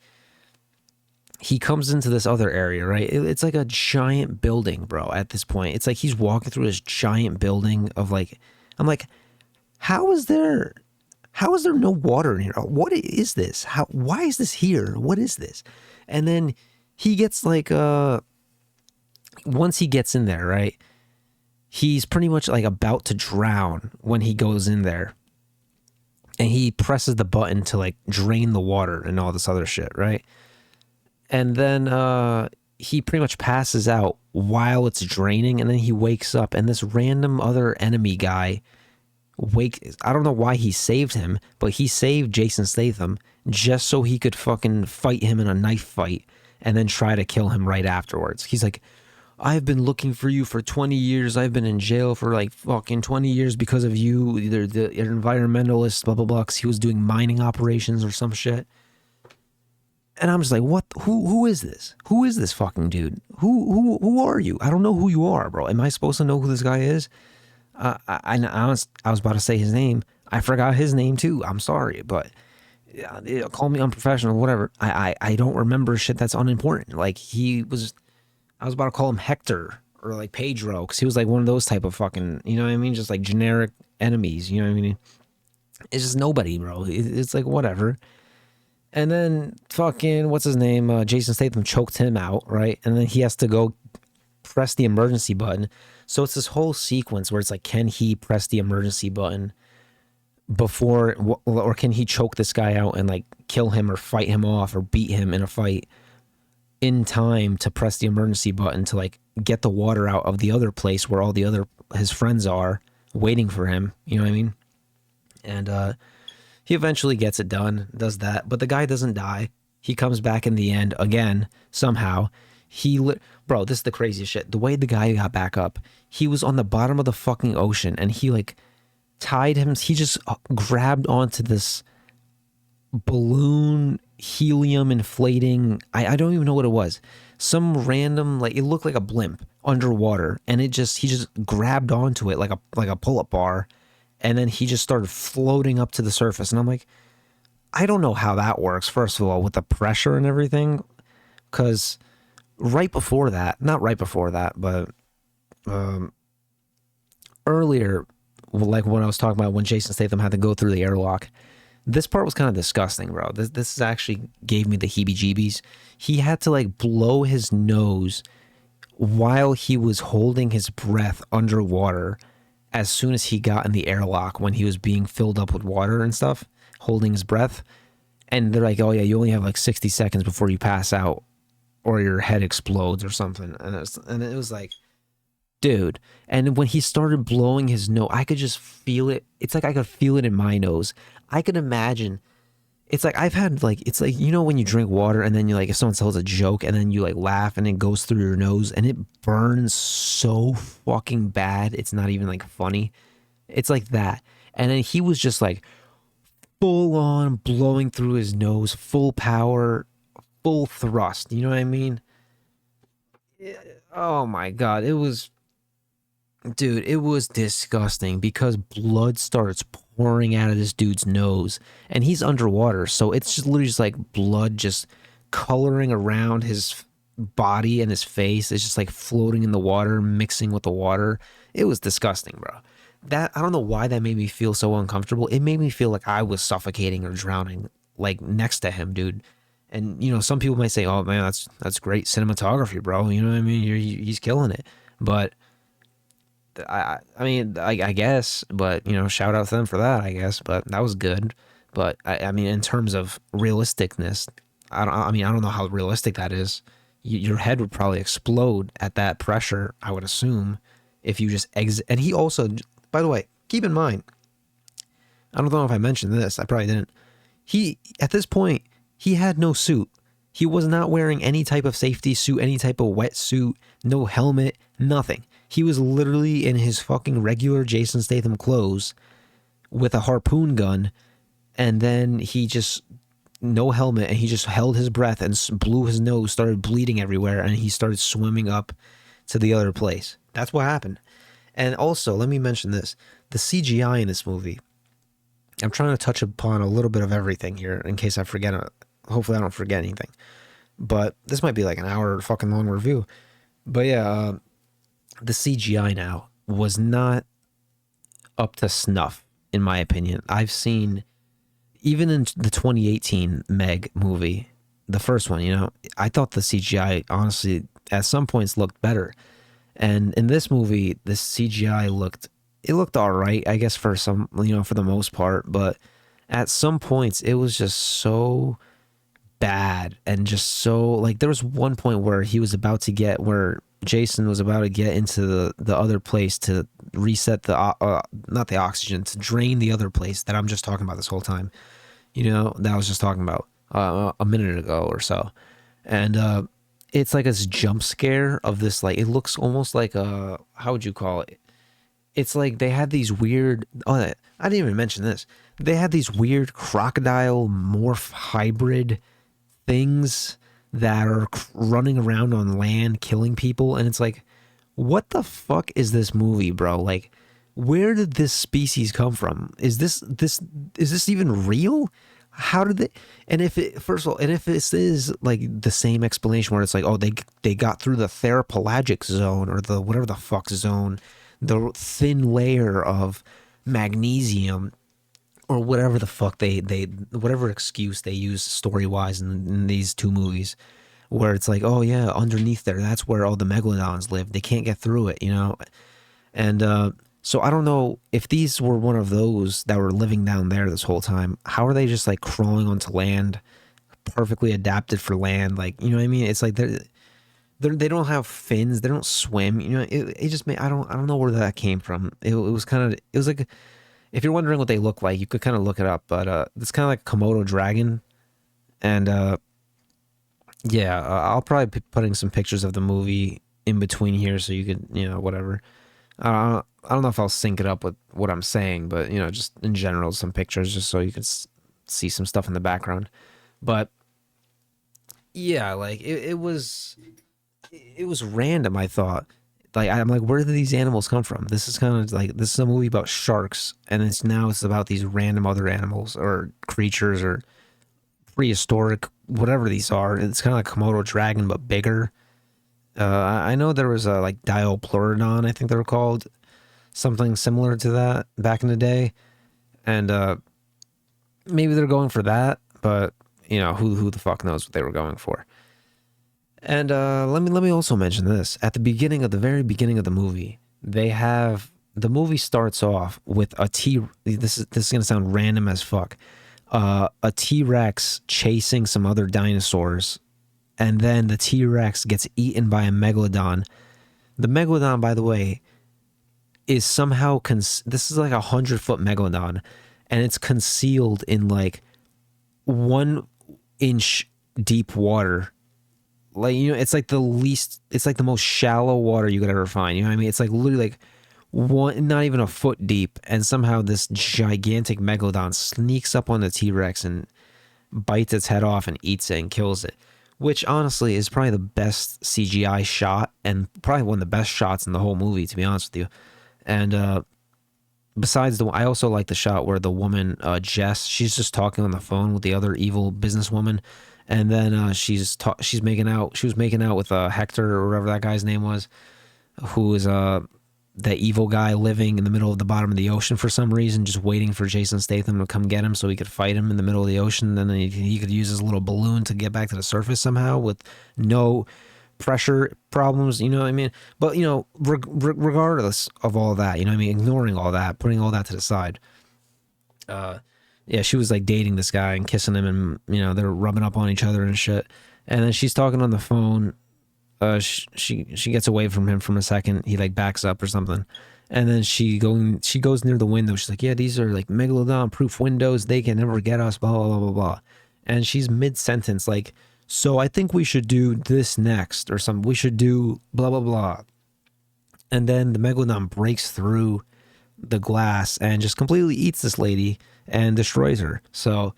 He comes into this other area, right? It's like a giant building, bro. At this point, it's like he's walking through this giant building of like, I'm like, how is there no water in here? What is this? Why is this here? What is this? And then he gets like, once he gets in there, right? He's pretty much like about to drown when he goes in there, and he presses the button to like drain the water and all this other shit, right? And then he pretty much passes out while it's draining, and then he wakes up, and this random other enemy guy I don't know why he saved him, but he saved Jason Statham just so he could fucking fight him in a knife fight and then try to kill him right afterwards. He's like, I've been looking for you for 20 years. I've been in jail for like fucking 20 years because of you. The environmentalist, blah, blah, blah, because he was doing mining operations or some shit. And I'm just like, what? Who is this? Who is this fucking dude? Who are you? I don't know who you are, bro. Am I supposed to know who this guy is? I was about to say his name. I forgot his name too. I'm sorry, but call me unprofessional, whatever. I don't remember shit that's unimportant. Like he was, I was about to call him Hector or like Pedro because he was like one of those type of fucking, you know what I mean? Just like generic enemies, you know what I mean? It's just nobody, bro. It's like whatever. And then fucking what's his name? Jason Statham choked him out, right? And then he has to go press the emergency button. So it's this whole sequence where it's like, can he press the emergency button before, or can he choke this guy out and like kill him or fight him off or beat him in a fight in time to press the emergency button to like get the water out of the other place where all the other his friends are waiting for him. You know what I mean? And he eventually gets it done, does that, but the guy doesn't die. He comes back in the end again somehow. Bro, this is the craziest shit. The way the guy got back up, he was on the bottom of the fucking ocean, and he like tied him. He just grabbed onto this balloon, helium inflating. I don't even know what it was. Some random, like it looked like a blimp underwater, and he just grabbed onto it like a pull-up bar, and then he just started floating up to the surface. And I'm like, I don't know how that works, first of all, with the pressure and everything. Because right before that, not right before that, but earlier, like when I was talking about when Jason Statham had to go through the airlock, this part was kind of disgusting, bro. This actually gave me the heebie-jeebies. He had to like blow his nose while he was holding his breath underwater as soon as he got in the airlock when he was being filled up with water and stuff, holding his breath. And they're like, oh yeah, you only have like 60 seconds before you pass out or your head explodes or something. And it was like, dude. And when he started blowing his nose, I could just feel it. It's like I could feel it in my nose. I could imagine. It's like I've had like, it's like, you know, when you drink water and then you like, if someone tells a joke and then you like laugh and it goes through your nose and it burns so fucking bad. It's not even like funny. It's like that. And then he was just like full on blowing through his nose, full power, full thrust. You know what I mean? Oh my God. It was, dude, it was disgusting because blood starts pouring out of this dude's nose and he's underwater. So it's just literally just like blood just coloring around his body and his face. It's just like floating in the water, mixing with the water. It was disgusting, bro. That, I don't know why that made me feel so uncomfortable. It made me feel like I was suffocating or drowning like next to him, dude. And you know, some people might say, "Oh man, that's great cinematography, bro." You know what I mean? He's killing it. But I mean, I guess, but you know, shout out to them for that, I guess. But that was good. But I mean, in terms of realisticness, I mean, I don't know how realistic that is. Your head would probably explode at that pressure, I would assume, if you just exit. And he also, by the way, keep in mind, I don't know if I mentioned this. I probably didn't. He, at this point, he had no suit. He was not wearing any type of safety suit, any type of wetsuit, no helmet, nothing. He was literally in his fucking regular Jason Statham clothes with a harpoon gun, and then he just, no helmet, and he just held his breath and blew his nose, started bleeding everywhere, and he started swimming up to the other place. That's what happened. And also, let me mention this. The CGI in this movie, I'm trying to touch upon a little bit of everything here in case I forget. Hopefully I don't forget anything. But this might be like an hour fucking long review. But yeah, the CGI now was not up to snuff, in my opinion. I've seen, even in the 2018 Meg movie, the first one, you know, I thought the CGI, honestly, at some points looked better. And in this movie, the CGI looked all right, I guess, for some, you know, for the most part. But at some points, it was just so bad and just so, like, there was one point where where Jason was about to get into the other place to reset not the oxygen, to drain the other place that I'm just talking about this whole time, you know, that I was just talking about a minute ago or so. And it's like this jump scare of this, like, it looks almost like how would you call it? It's like they had these weird, I didn't even mention this. They had these weird crocodile morph hybrid things that are running around on land killing people, and it's like, what the fuck is this movie, bro? Like, where did this species come from? Is this even real? How did they? And if it first of all, and if this is like the same explanation where it's like, oh, they got through the therapelagic zone or the whatever the fuck zone, the thin layer of magnesium or whatever the fuck they whatever excuse they use story wise in these two movies, where it's like, oh yeah, underneath there, that's where all the megalodons live. They can't get through it, you know. And so I don't know if these were one of those that were living down there this whole time. How are they just like crawling onto land, perfectly adapted for land? Like, you know what I mean? It's like they don't have fins. They don't swim. You know, it just made, I don't know where that came from. It was kind of, it was like, if you're wondering what they look like, you could kind of look it up. But it's kind of like a Komodo dragon. And yeah, I'll probably be putting some pictures of the movie in between here so you could, you know, whatever. I don't know if I'll sync it up with what I'm saying, but you know, just in general, some pictures just so you can see some stuff in the background. But yeah, like it was random. I thought, like, I'm like, where did these animals come from? This is kind of like this is a movie about sharks, and it's about these random other animals or creatures or prehistoric whatever these are. It's kind of like Komodo dragon but bigger. I know there was a like Dipleurodon, I think they were called, something similar to that back in the day, and maybe they're going for that, but you know who the fuck knows what they were going for. And let me also mention this: at the beginning of the very beginning of the movie, they have the movie starts off with a T. This is gonna sound random as fuck. A T Rex chasing some other dinosaurs, and then the T Rex gets eaten by a megalodon. The megalodon, by the way, is somehow this is like 100-foot megalodon, and it's concealed in like 1 inch deep water. Like, you know, it's like the least, it's like the most shallow water you could ever find. You know what I mean? It's like literally like one, not even a foot deep, and somehow this gigantic megalodon sneaks up on the T Rex and bites its head off and eats it and kills it. Which honestly is probably the best CGI shot and probably one of the best shots in the whole movie, to be honest with you. And besides I also like the shot where the woman Jess, she's just talking on the phone with the other evil businesswoman, and then she's making out. She was making out with Hector or whatever that guy's name was, who is the evil guy living in the middle of the bottom of the ocean for some reason, just waiting for Jason Statham to come get him so he could fight him in the middle of the ocean. Then he could use his little balloon to get back to the surface somehow with no pressure problems, you know what I mean? But, you know, regardless of all that, you know what I mean? Ignoring all that, putting all that to the side. Yeah, she was like dating this guy and kissing him, and, you know, they're rubbing up on each other and shit. And then she's talking on the phone. She gets away from him for a second. He like backs up or something, and then she goes near the window. She's like, "Yeah, these are like megalodon proof windows. They can never get us." Blah blah blah blah blah. And she's mid sentence like, "So I think we should do this next, or some. We should do blah blah blah." And then the megalodon breaks through the glass and just completely eats this lady and destroys her. So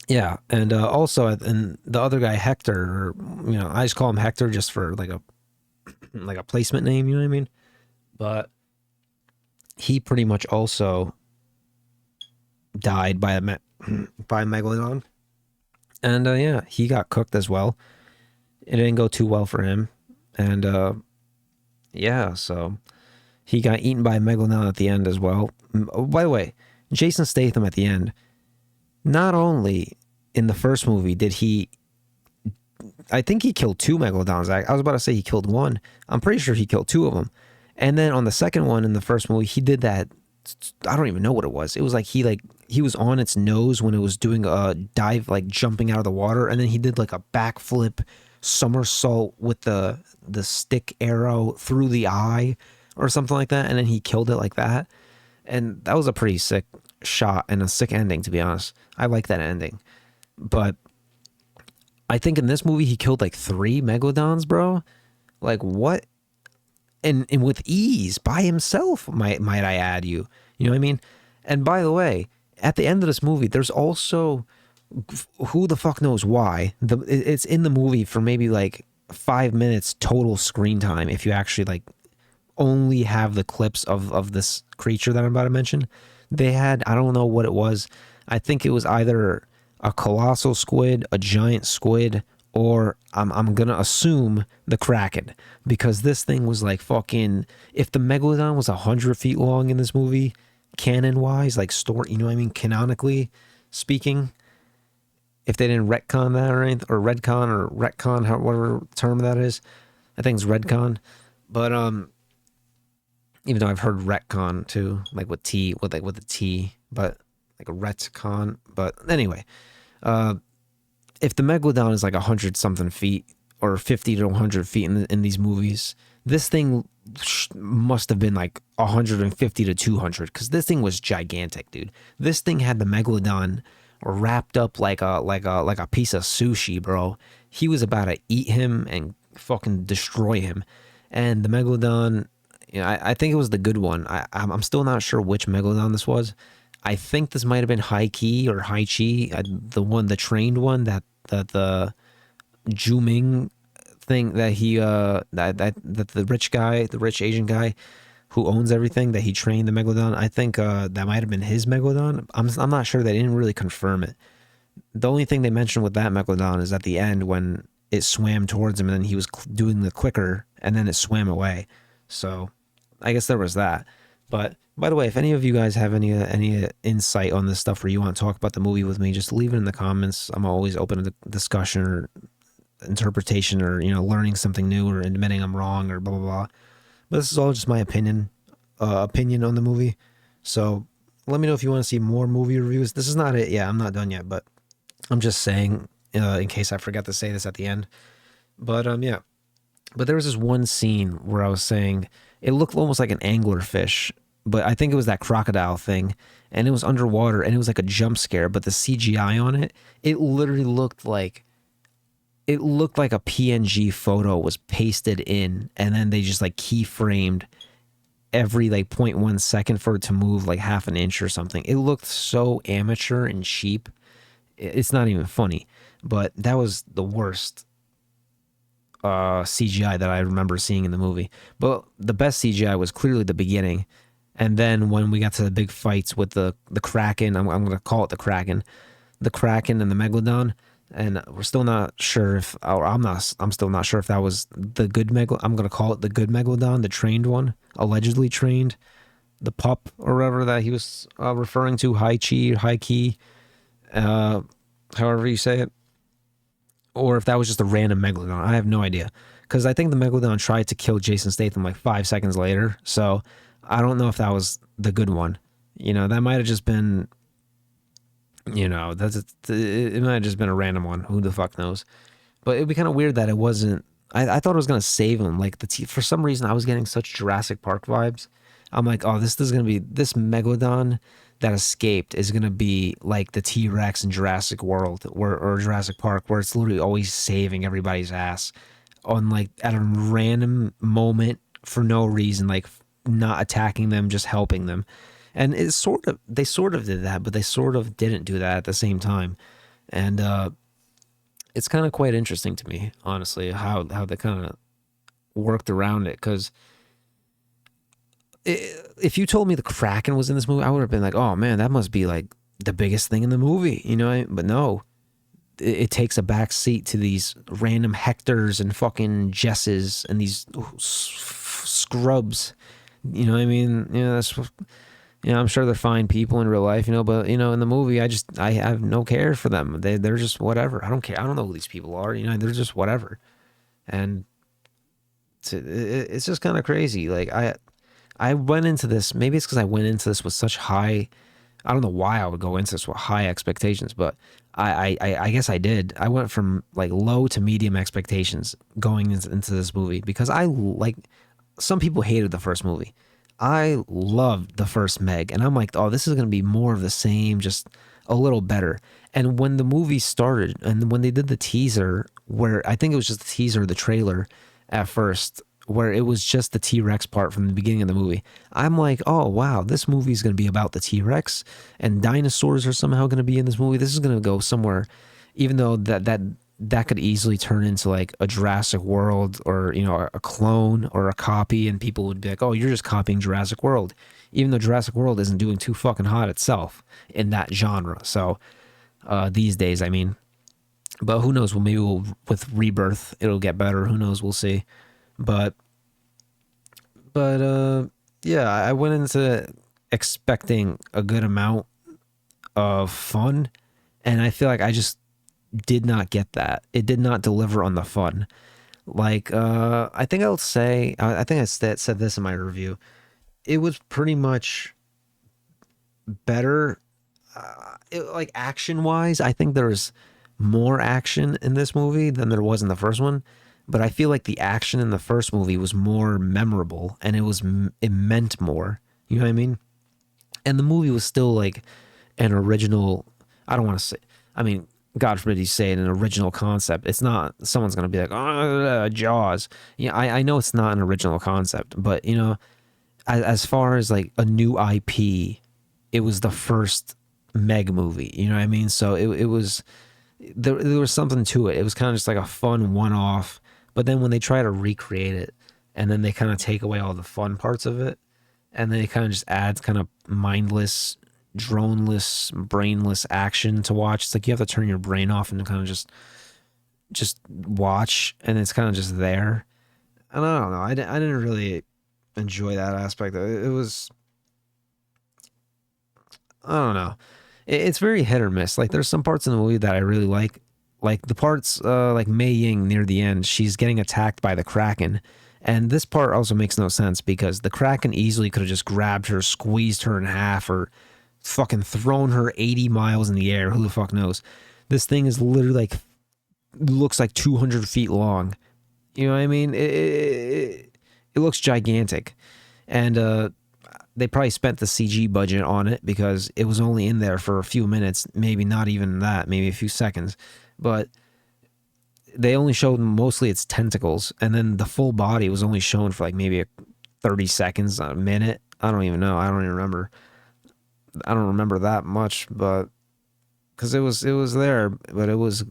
yeah, and also, and the other guy Hector, or, you know, I just call him Hector just for like a placement name, you know what I mean? But he pretty much also died by by a megalodon, and yeah, he got cooked as well. It didn't go too well for him, and yeah, so he got eaten by a megalodon at the end as well. Oh, by the way, Jason Statham at the end, not only in the first movie did he, I think he killed two megalodons. I was about to say he killed one. I'm pretty sure he killed two of them. And then on the second one in the first movie, he did that. I don't even know what it was. It was like he was on its nose when it was doing a dive, like jumping out of the water, and then he did like a backflip somersault with the stick arrow through the eye or something like that, and then he killed it like that. And that was a pretty sick shot and a sick ending, to be honest. I like that ending. But I think in this movie he killed like 3 megalodons, bro. Like, what? And with ease by himself, might I add you. You know what I mean? And by the way, at the end of this movie, there's also, who the fuck knows why, it's in the movie for maybe like 5 minutes total screen time if you actually like only have the clips of this creature that I'm about to mention. They had, I don't know what it was. I think it was either a colossal squid, a giant squid, or I'm gonna assume the kraken, because this thing was like fucking. If the megalodon was 100 feet long in this movie, canon wise, like story, you know what I mean, canonically speaking, if they didn't retcon that or anything, or redcon or retcon, whatever term that is, I think it's redcon. But even though I've heard retcon too, like with T, with like with the T, but like a retcon. But anyway, uh, if the megalodon is like 100 something feet or 50 to 100 feet in these movies, this thing must have been like 150 to 200, because this thing was gigantic, dude. This thing had the megalodon wrapped up like a piece of sushi, bro. He was about to eat him and fucking destroy him. And the megalodon, you know, I think it was the good one. I'm still not sure which megalodon this was. I think this might have been High Key or High Chi, the one, the trained one, that the Juming thing that he that the rich guy, the rich Asian guy who owns everything, that he trained the megalodon. I think that might have been his megalodon. I'm not sure. They didn't really confirm it. The only thing they mentioned with that megalodon is at the end when it swam towards him and then he was doing the clicker and then it swam away. So I guess there was that. But by the way, if any of you guys have any insight on this stuff, or you want to talk about the movie with me, just leave it in the comments. I'm always open to discussion or interpretation, or learning something new, or admitting I'm wrong, or blah blah blah. But this is all just my opinion on the movie. So let me know if you want to see more movie reviews. This is not it. Yeah, I'm not done yet, but I'm just saying in case I forgot to say this at the end. But yeah. But there was this one scene where I was saying it looked almost like an anglerfish, but I think it was that crocodile thing, and it was underwater, and it was like a jump scare. But the CGI on it, it literally looked like a PNG photo was pasted in, and then they just like keyframed every like 0.1 second for it to move like half an inch or something. It looked so amateur and cheap. It's not even funny, but that was the worst CGI that I remember seeing in the movie. But the best CGI was clearly the beginning, and then when we got to the big fights with the Kraken, I'm going to call it the Kraken and the Megalodon, and we're still not sure if, or I'm still not sure if that was the good Megalodon. I'm going to call it the good Megalodon, the trained one, allegedly trained, the pup or whatever that he was referring to, High Chi, High Key, however you say it. Or if that was just a random Megalodon. I have no idea. Because I think the Megalodon tried to kill Jason Statham like 5 seconds later. So I don't know if that was the good one. That might have just been, it might have just been a random one. Who the fuck knows? But it'd be kind of weird that it wasn't. I thought it was going to save him. Like for some reason, I was getting such Jurassic Park vibes. I'm like, oh, this is going to be, this Megalodon that escaped is going to be like the T-Rex in Jurassic World or Jurassic Park, where it's literally always saving everybody's ass on like at a random moment for no reason, like not attacking them, just helping them. And they sort of did that, but they sort of didn't do that at the same time. And it's kind of quite interesting to me, honestly, how they kind of worked around it. Because if you told me the Kraken was in this movie, I would have been like, oh man, that must be like the biggest thing in the movie, But no, it takes a back seat to these random Hectors and fucking Jesses and these scrubs. You know what I mean? That's, I'm sure they're fine people in real life, but in the movie, I have no care for them. They're just whatever. I don't care. I don't know who these people are. They're just whatever. And it's just kind of crazy. Like I went into this, maybe it's because I went into this with such high, I don't know why I would go into this with high expectations, but I guess I did. I went from like low to medium expectations going into this movie, because some people hated the first movie. I loved the first Meg, and I'm like, oh, this is going to be more of the same, just a little better. And when the movie started, and when they did the teaser, where I think it was just the teaser, the trailer at first, where it was just the T-Rex part from the beginning of the movie, I'm like, oh wow, this movie is going to be about the T-Rex, and dinosaurs are somehow going to be in this movie. This is going to go somewhere, even though that that could easily turn into like a Jurassic World, or a clone or a copy, and people would be like, "Oh, you're just copying Jurassic World," even though Jurassic World isn't doing too fucking hot itself in that genre. So these days, I mean, but who knows? Well, maybe with Rebirth it'll get better. Who knows? We'll see. But but yeah, I went into expecting a good amount of fun, and I feel like I just did not get that. It did not deliver on the fun. Like, I think I'll say, I think I said this in my review. It was pretty much better, like action wise. I think there's more action in this movie than there was in the first one. But I feel like the action in the first movie was more memorable, and it meant more. You know what I mean? And the movie was still like an original. I don't want to say. I mean, God forbid you say it, an original concept. It's not. Someone's gonna be like, "Oh, Jaws." Yeah, I know it's not an original concept, but as far as like a new IP, it was the first Meg movie. You know what I mean? So it was there was something to it. It was kind of just like a fun one off. But then when they try to recreate it, and then they kind of take away all the fun parts of it, and then it kind of just adds kind of mindless, droneless, brainless action to watch. It's like you have to turn your brain off and kind of just watch, and it's kind of just there. And I don't know. I didn't really enjoy that aspect. It was, I don't know. It's very hit or miss. Like there's some parts in the movie that I really like the parts like Mei Ying near the end. She's getting attacked by the Kraken, and this part also makes no sense because the Kraken easily could have just grabbed her, squeezed her in half, or fucking thrown her 80 miles in the air. Who the fuck knows? This thing is literally like looks like 200 feet long. You know what I mean? It looks gigantic, and they probably spent the CG budget on it because it was only in there for a few minutes, maybe not even that, maybe a few seconds, but they only showed mostly its tentacles, and then the full body was only shown for like maybe 30 seconds, a minute. I don't even know. I don't even remember. I don't remember that much, but because it was there, but it was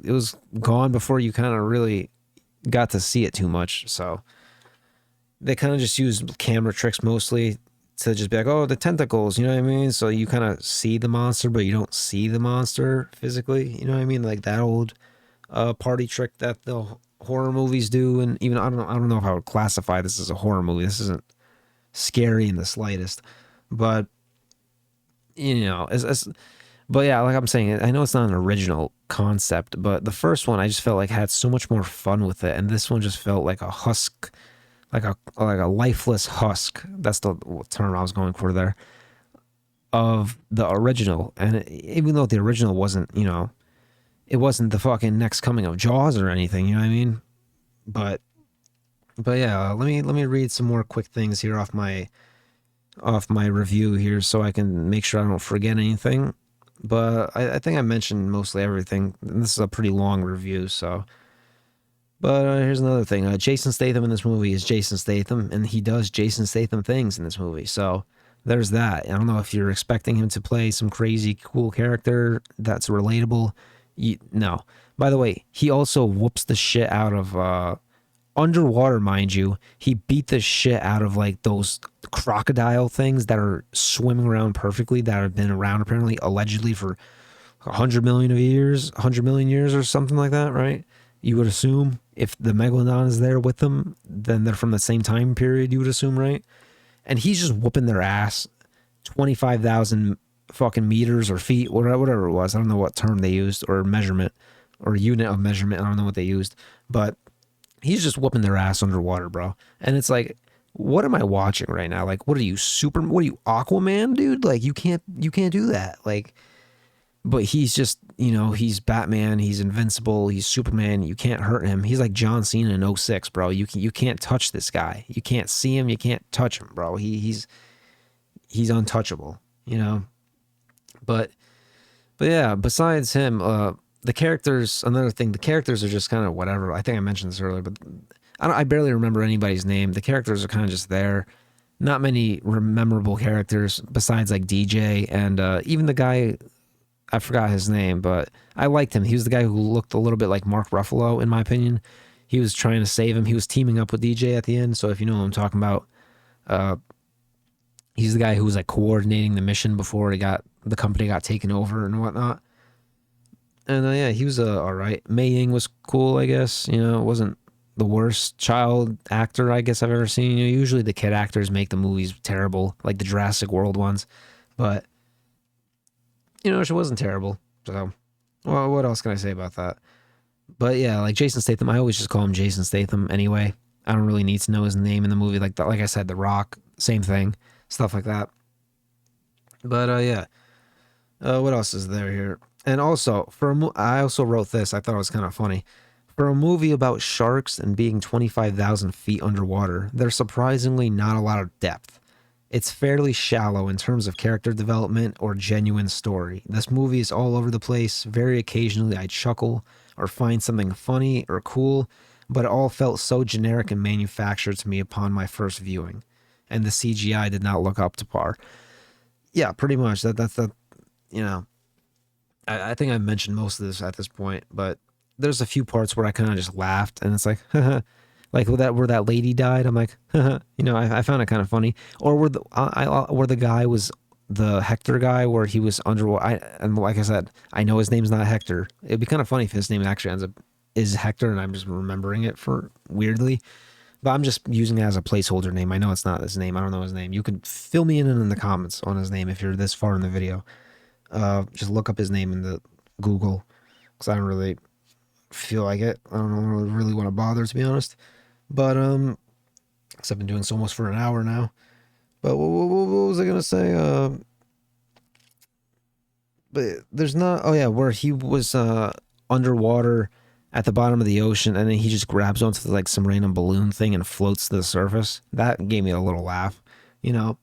gone before you kind of really got to see it too much. So they kind of just used camera tricks mostly to just be like, oh, the tentacles, you know what I mean? So you kind of see the monster, but you don't see the monster physically. You know what I mean? Like that old party trick that the horror movies do. And even I don't know if I would classify this as a horror movie. This isn't scary in the slightest, but but yeah, like I'm saying, I know it's not an original concept, but the first one I just felt like had so much more fun with it, and this one just felt like a husk, like a lifeless husk. That's the term I was going for there, of the original. And even though the original wasn't, it wasn't the fucking next coming of Jaws or anything, you know what I mean? But yeah, let me read some more quick things here off my review here so I can make sure I don't forget anything. But I think I mentioned mostly everything. And this is a pretty long review, so. But here's another thing. Jason Statham in this movie is Jason Statham, and he does Jason Statham things in this movie. So there's that. I don't know if you're expecting him to play some crazy cool character that's relatable. No. By the way, he also whoops the shit out of underwater, mind you. He beat the shit out of like those crocodile things that are swimming around perfectly, that have been around apparently allegedly for 100 million years or something like that, right? You would assume if the megalodon is there with them, then they're from the same time period, you would assume, right? And he's just whooping their ass 25,000 fucking meters or feet, whatever it was. I don't know what term they used, or measurement or unit of measurement. I don't know what they used, but he's just whooping their ass underwater, bro. And it's like, what am I watching right now? Like, what are you, Aquaman, dude? Like, you can't do that. Like, but he's just, he's Batman, he's invincible, he's Superman. You can't hurt him. He's like John Cena in '06, bro. You can't touch this guy. You can't see him. You can't touch him, bro. He's untouchable, But yeah, besides him, the characters. Another thing, the characters are just kind of whatever. I think I mentioned this earlier, but I barely remember anybody's name. The characters are kind of just there. Not many memorable characters besides like DJ and even the guy I forgot his name, but I liked him. He was the guy who looked a little bit like Mark Ruffalo, in my opinion. He was trying to save him. He was teaming up with DJ at the end. So if you know what I'm talking about, uh, he's the guy who was like coordinating the mission before the company got taken over and whatnot. And yeah, he was all right. Mei Ying was cool, I guess. You know, it wasn't the worst child actor I guess I've ever seen. You know, usually the kid actors make the movies terrible, like the Jurassic World ones. But you know, she wasn't terrible. So, well, what else can I say about that? But yeah, like Jason Statham, I always just call him Jason Statham anyway. I don't really need to know his name in the movie. Like I said, The Rock, same thing, stuff like that. But yeah, what else is there here? And also I also wrote this. I thought it was kind of funny. For a movie about sharks and being 25,000 feet underwater, there's surprisingly not a lot of depth. It's fairly shallow in terms of character development or genuine story. This movie is all over the place. Very occasionally I chuckle or find something funny or cool, but it all felt so generic and manufactured to me upon my first viewing. And the CGI did not look up to par. Yeah, pretty much. That's the, you know, I think I mentioned most of this at this point, but there's a few parts where I kind of just laughed, and it's like, like where that lady died. I'm like, you know, I found it kind of funny. Or where the guy was the Hector guy, where he was underwater. And like I said, I know his name's not Hector. It'd be kind of funny if his name actually ends up is Hector, and I'm just remembering it for weirdly. But I'm just using it as a placeholder name. I know it's not his name. I don't know his name. You can fill me in the comments on his name if you're this far in the video. Just look up his name in the Google, because I don't really feel like it. I don't really want to bother, to be honest. But because I've been doing this almost for an hour now. But what was I gonna say? But there's not. Oh yeah, where he was underwater at the bottom of the ocean, and then he just grabs onto like some random balloon thing and floats to the surface. That gave me a little laugh. You know,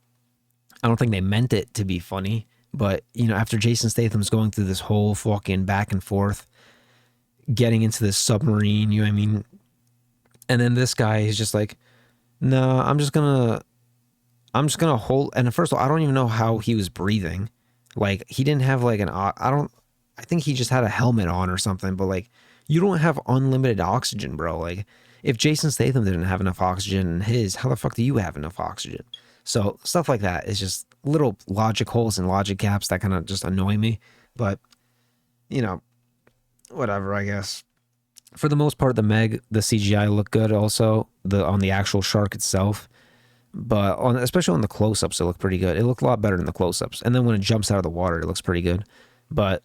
I don't think they meant it to be funny, but you know, after Jason Statham's going through this whole fucking back and forth, getting into this submarine, you know what I mean? And then this guy is just like, no, I'm just gonna hold. And first of all, I don't even know how he was breathing. Like he didn't have like I think he just had a helmet on or something. But like, you don't have unlimited oxygen, bro. Like if Jason Statham didn't have enough oxygen in his, how the fuck do you have enough oxygen? So stuff like that is just little logic holes and logic gaps that kind of just annoy me. But you know, whatever, I guess. For the most part, the Meg, the CGI looked good. Also, on the actual shark itself, but especially on the close-ups, it looked pretty good. It looked a lot better in the close-ups, and then when it jumps out of the water, it looks pretty good. But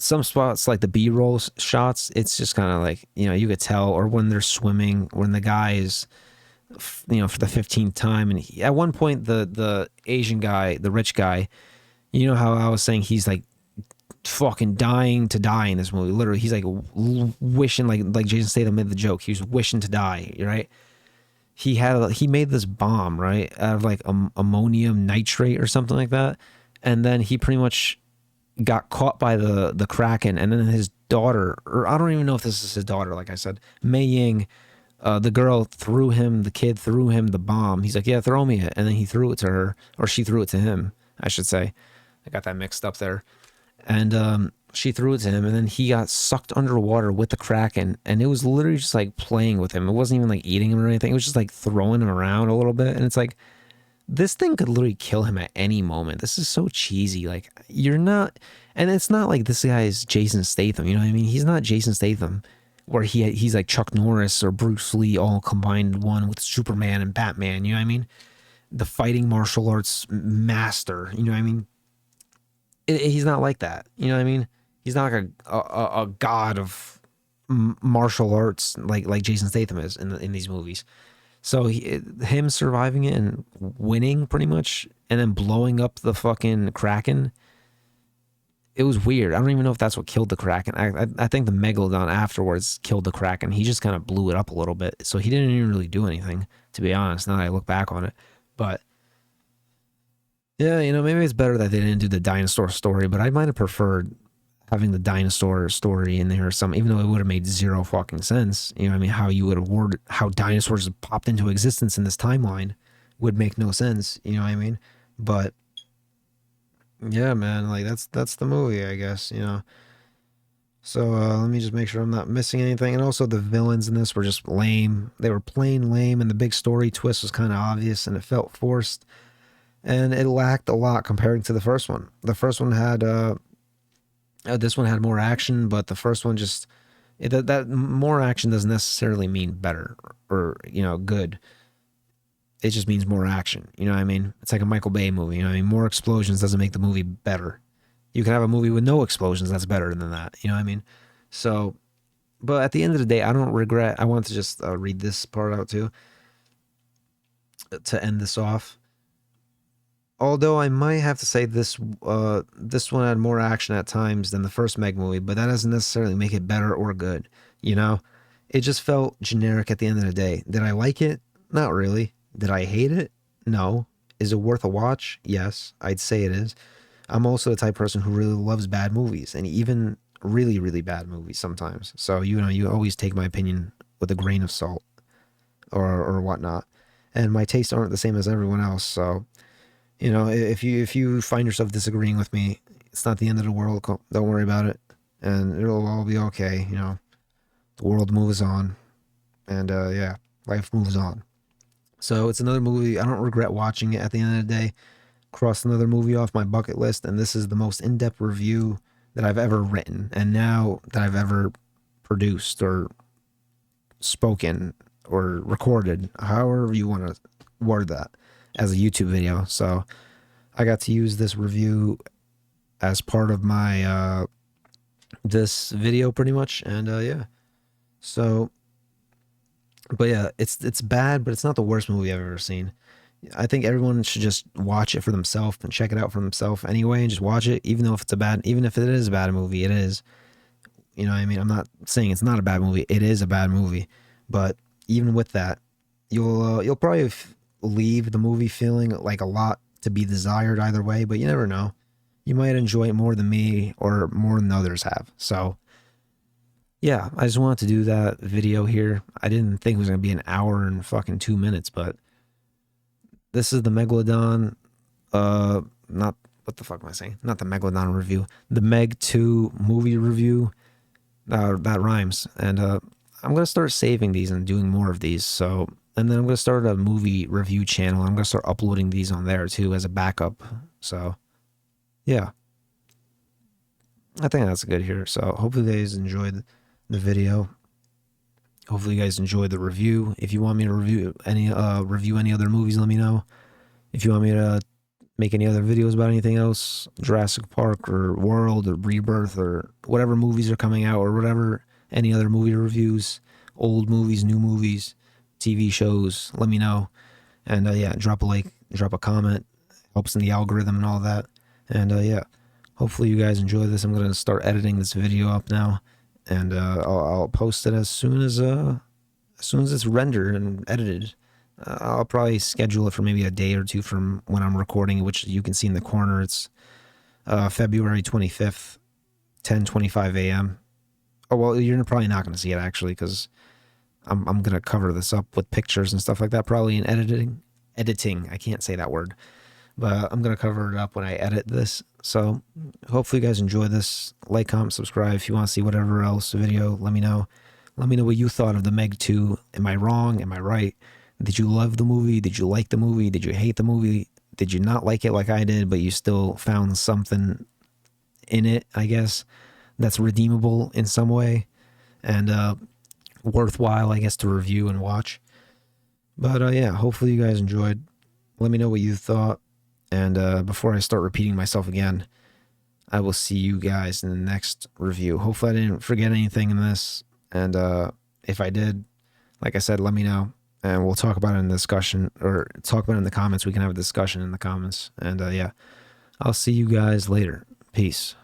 some spots, like the B-roll shots, it's just kind of like, you know, you could tell. Or when they're swimming, when the guy is, you know, for the 15th time, and at one point the Asian guy, the rich guy, you know how I was saying he's like fucking dying to die in this movie. Literally, he's like wishing, like Jason Statham made the joke. He was wishing to die, right? He made this bomb, right, out of like ammonium nitrate or something like that, and then he pretty much got caught by the Kraken, and then his daughter, or I don't even know if this is his daughter, like I said, Mei Ying, the kid threw him the bomb. He's like, yeah, throw me it, and then he threw it to her, or she threw it to him, I should say. I got that mixed up there. And she threw it to him, and then he got sucked underwater with the Kraken, and it was literally just like playing with him. It wasn't even like eating him or anything. It was just like throwing him around a little bit, and it's like, this thing could literally kill him at any moment. This is so cheesy. Like, you're not, and it's not like this guy is Jason Statham. You know what I mean? He's not Jason Statham, where he's like Chuck Norris or Bruce Lee all combined in one with Superman and Batman. You know what I mean? The fighting martial arts master. You know what I mean? He's not like that. You know what I mean? He's not like a god of martial arts like Jason Statham is in these movies. So him surviving it and winning pretty much, and then blowing up the fucking Kraken, it was weird. I don't even know if that's what killed the Kraken. I think the Megalodon afterwards killed the Kraken. He just kind of blew it up a little bit. So he didn't even really do anything, to be honest, now that I look back on it. But yeah, you know, maybe it's better that they didn't do the dinosaur story, but I might have preferred having the dinosaur story in there or something, even though it would have made zero fucking sense. You know what I mean? How you would have worded how dinosaurs popped into existence in this timeline would make no sense. You know what I mean? But Yeah, man. Like that's the movie, I guess. So let me just make sure I'm not missing anything. And also, the villains in this were just lame. They were plain lame, and the big story twist was kind of obvious, and it felt forced, and it lacked a lot compared to the first one. The first one had this one had more action, but the first one just that more action doesn't necessarily mean better or good. It just means more action. You know what I mean? It's like a Michael Bay movie. You know what I mean? More explosions doesn't make the movie better. You can have a movie with no explosions that's better than that. You know what I mean? So, but at the end of the day, I don't regret. I want to just read this part out too to end this off. Although I might have to say this one had more action at times than the first Meg movie, but that doesn't necessarily make it better or good. You know, it just felt generic at the end of the day. Did I like it? Not really. Did I hate it? No. Is it worth a watch? Yes, I'd say it is. I'm also the type of person who really loves bad movies, and even really, really bad movies sometimes. So you always take my opinion with a grain of salt or whatnot. And my tastes aren't the same as everyone else. So if you find yourself disagreeing with me, it's not the end of the world. Don't worry about it, and it'll all be okay. The world moves on, and yeah, life moves on. So it's another movie. I don't regret watching it at the end of the day. Crossed another movie off my bucket list, and this is the most in-depth review that I've ever written, and now that I've ever produced or spoken or recorded, however you want to word that, as a YouTube video. So I got to use this review as part of my this video pretty much, and yeah. So, but yeah, it's bad, but it's not the worst movie I've ever seen. I think everyone should just watch it for themselves and check it out for themselves anyway, and just watch it, even if it is a bad movie, it is. You know what I mean? I'm not saying it's not a bad movie. It is a bad movie, but even with that, you'll probably leave the movie feeling like a lot to be desired either way. But you never know. You might enjoy it more than me or more than others have. So yeah, I just wanted to do that video here. I didn't think it was gonna be an hour and fucking 2 minutes, but this is the Megalodon. Not what the fuck am I saying? Not the Megalodon review. The Meg 2 movie review. That rhymes. And I'm gonna start saving these and doing more of these. So, and then I'm gonna start a movie review channel. I'm gonna start uploading these on there too as a backup. So, yeah, I think that's good here. So, hopefully, you guys enjoyed the video. Hopefully, you guys enjoyed the review. If you want me to review any other movies, let me know. If you want me to make any other videos about anything else, Jurassic Park or World or Rebirth or whatever movies are coming out or whatever, any other movie reviews, old movies, new movies, TV shows, let me know. And yeah, drop a like, drop a comment, helps in the algorithm and all that. And yeah, hopefully you guys enjoy this. I'm gonna start editing this video up now, and I'll post it as soon as it's rendered and edited. I'll probably schedule it for maybe a day or two from when I'm recording, which you can see in the corner. It's February 25th, 10:25 a.m. Oh well, you're probably not going to see it actually because I'm gonna cover this up with pictures and stuff like that, probably in editing. Editing, I can't say that word, but I'm gonna cover it up when I edit this. So hopefully you guys enjoy this. Like, comment, subscribe. If you want to see whatever else video, let me know. Let me know what you thought of the Meg 2. Am I wrong? Am I right? Did you love the movie? Did you like the movie? Did you hate the movie? Did you not like it like I did, but you still found something in it, I guess, that's redeemable in some way and worthwhile, I guess, to review and watch? But yeah, hopefully you guys enjoyed. Let me know what you thought. And before I start repeating myself again, I will see you guys in the next review. Hopefully I didn't forget anything in this. And if I did, like I said, let me know. And we'll talk about it in the discussion or talk about it in the comments. We can have a discussion in the comments. And yeah, I'll see you guys later. Peace.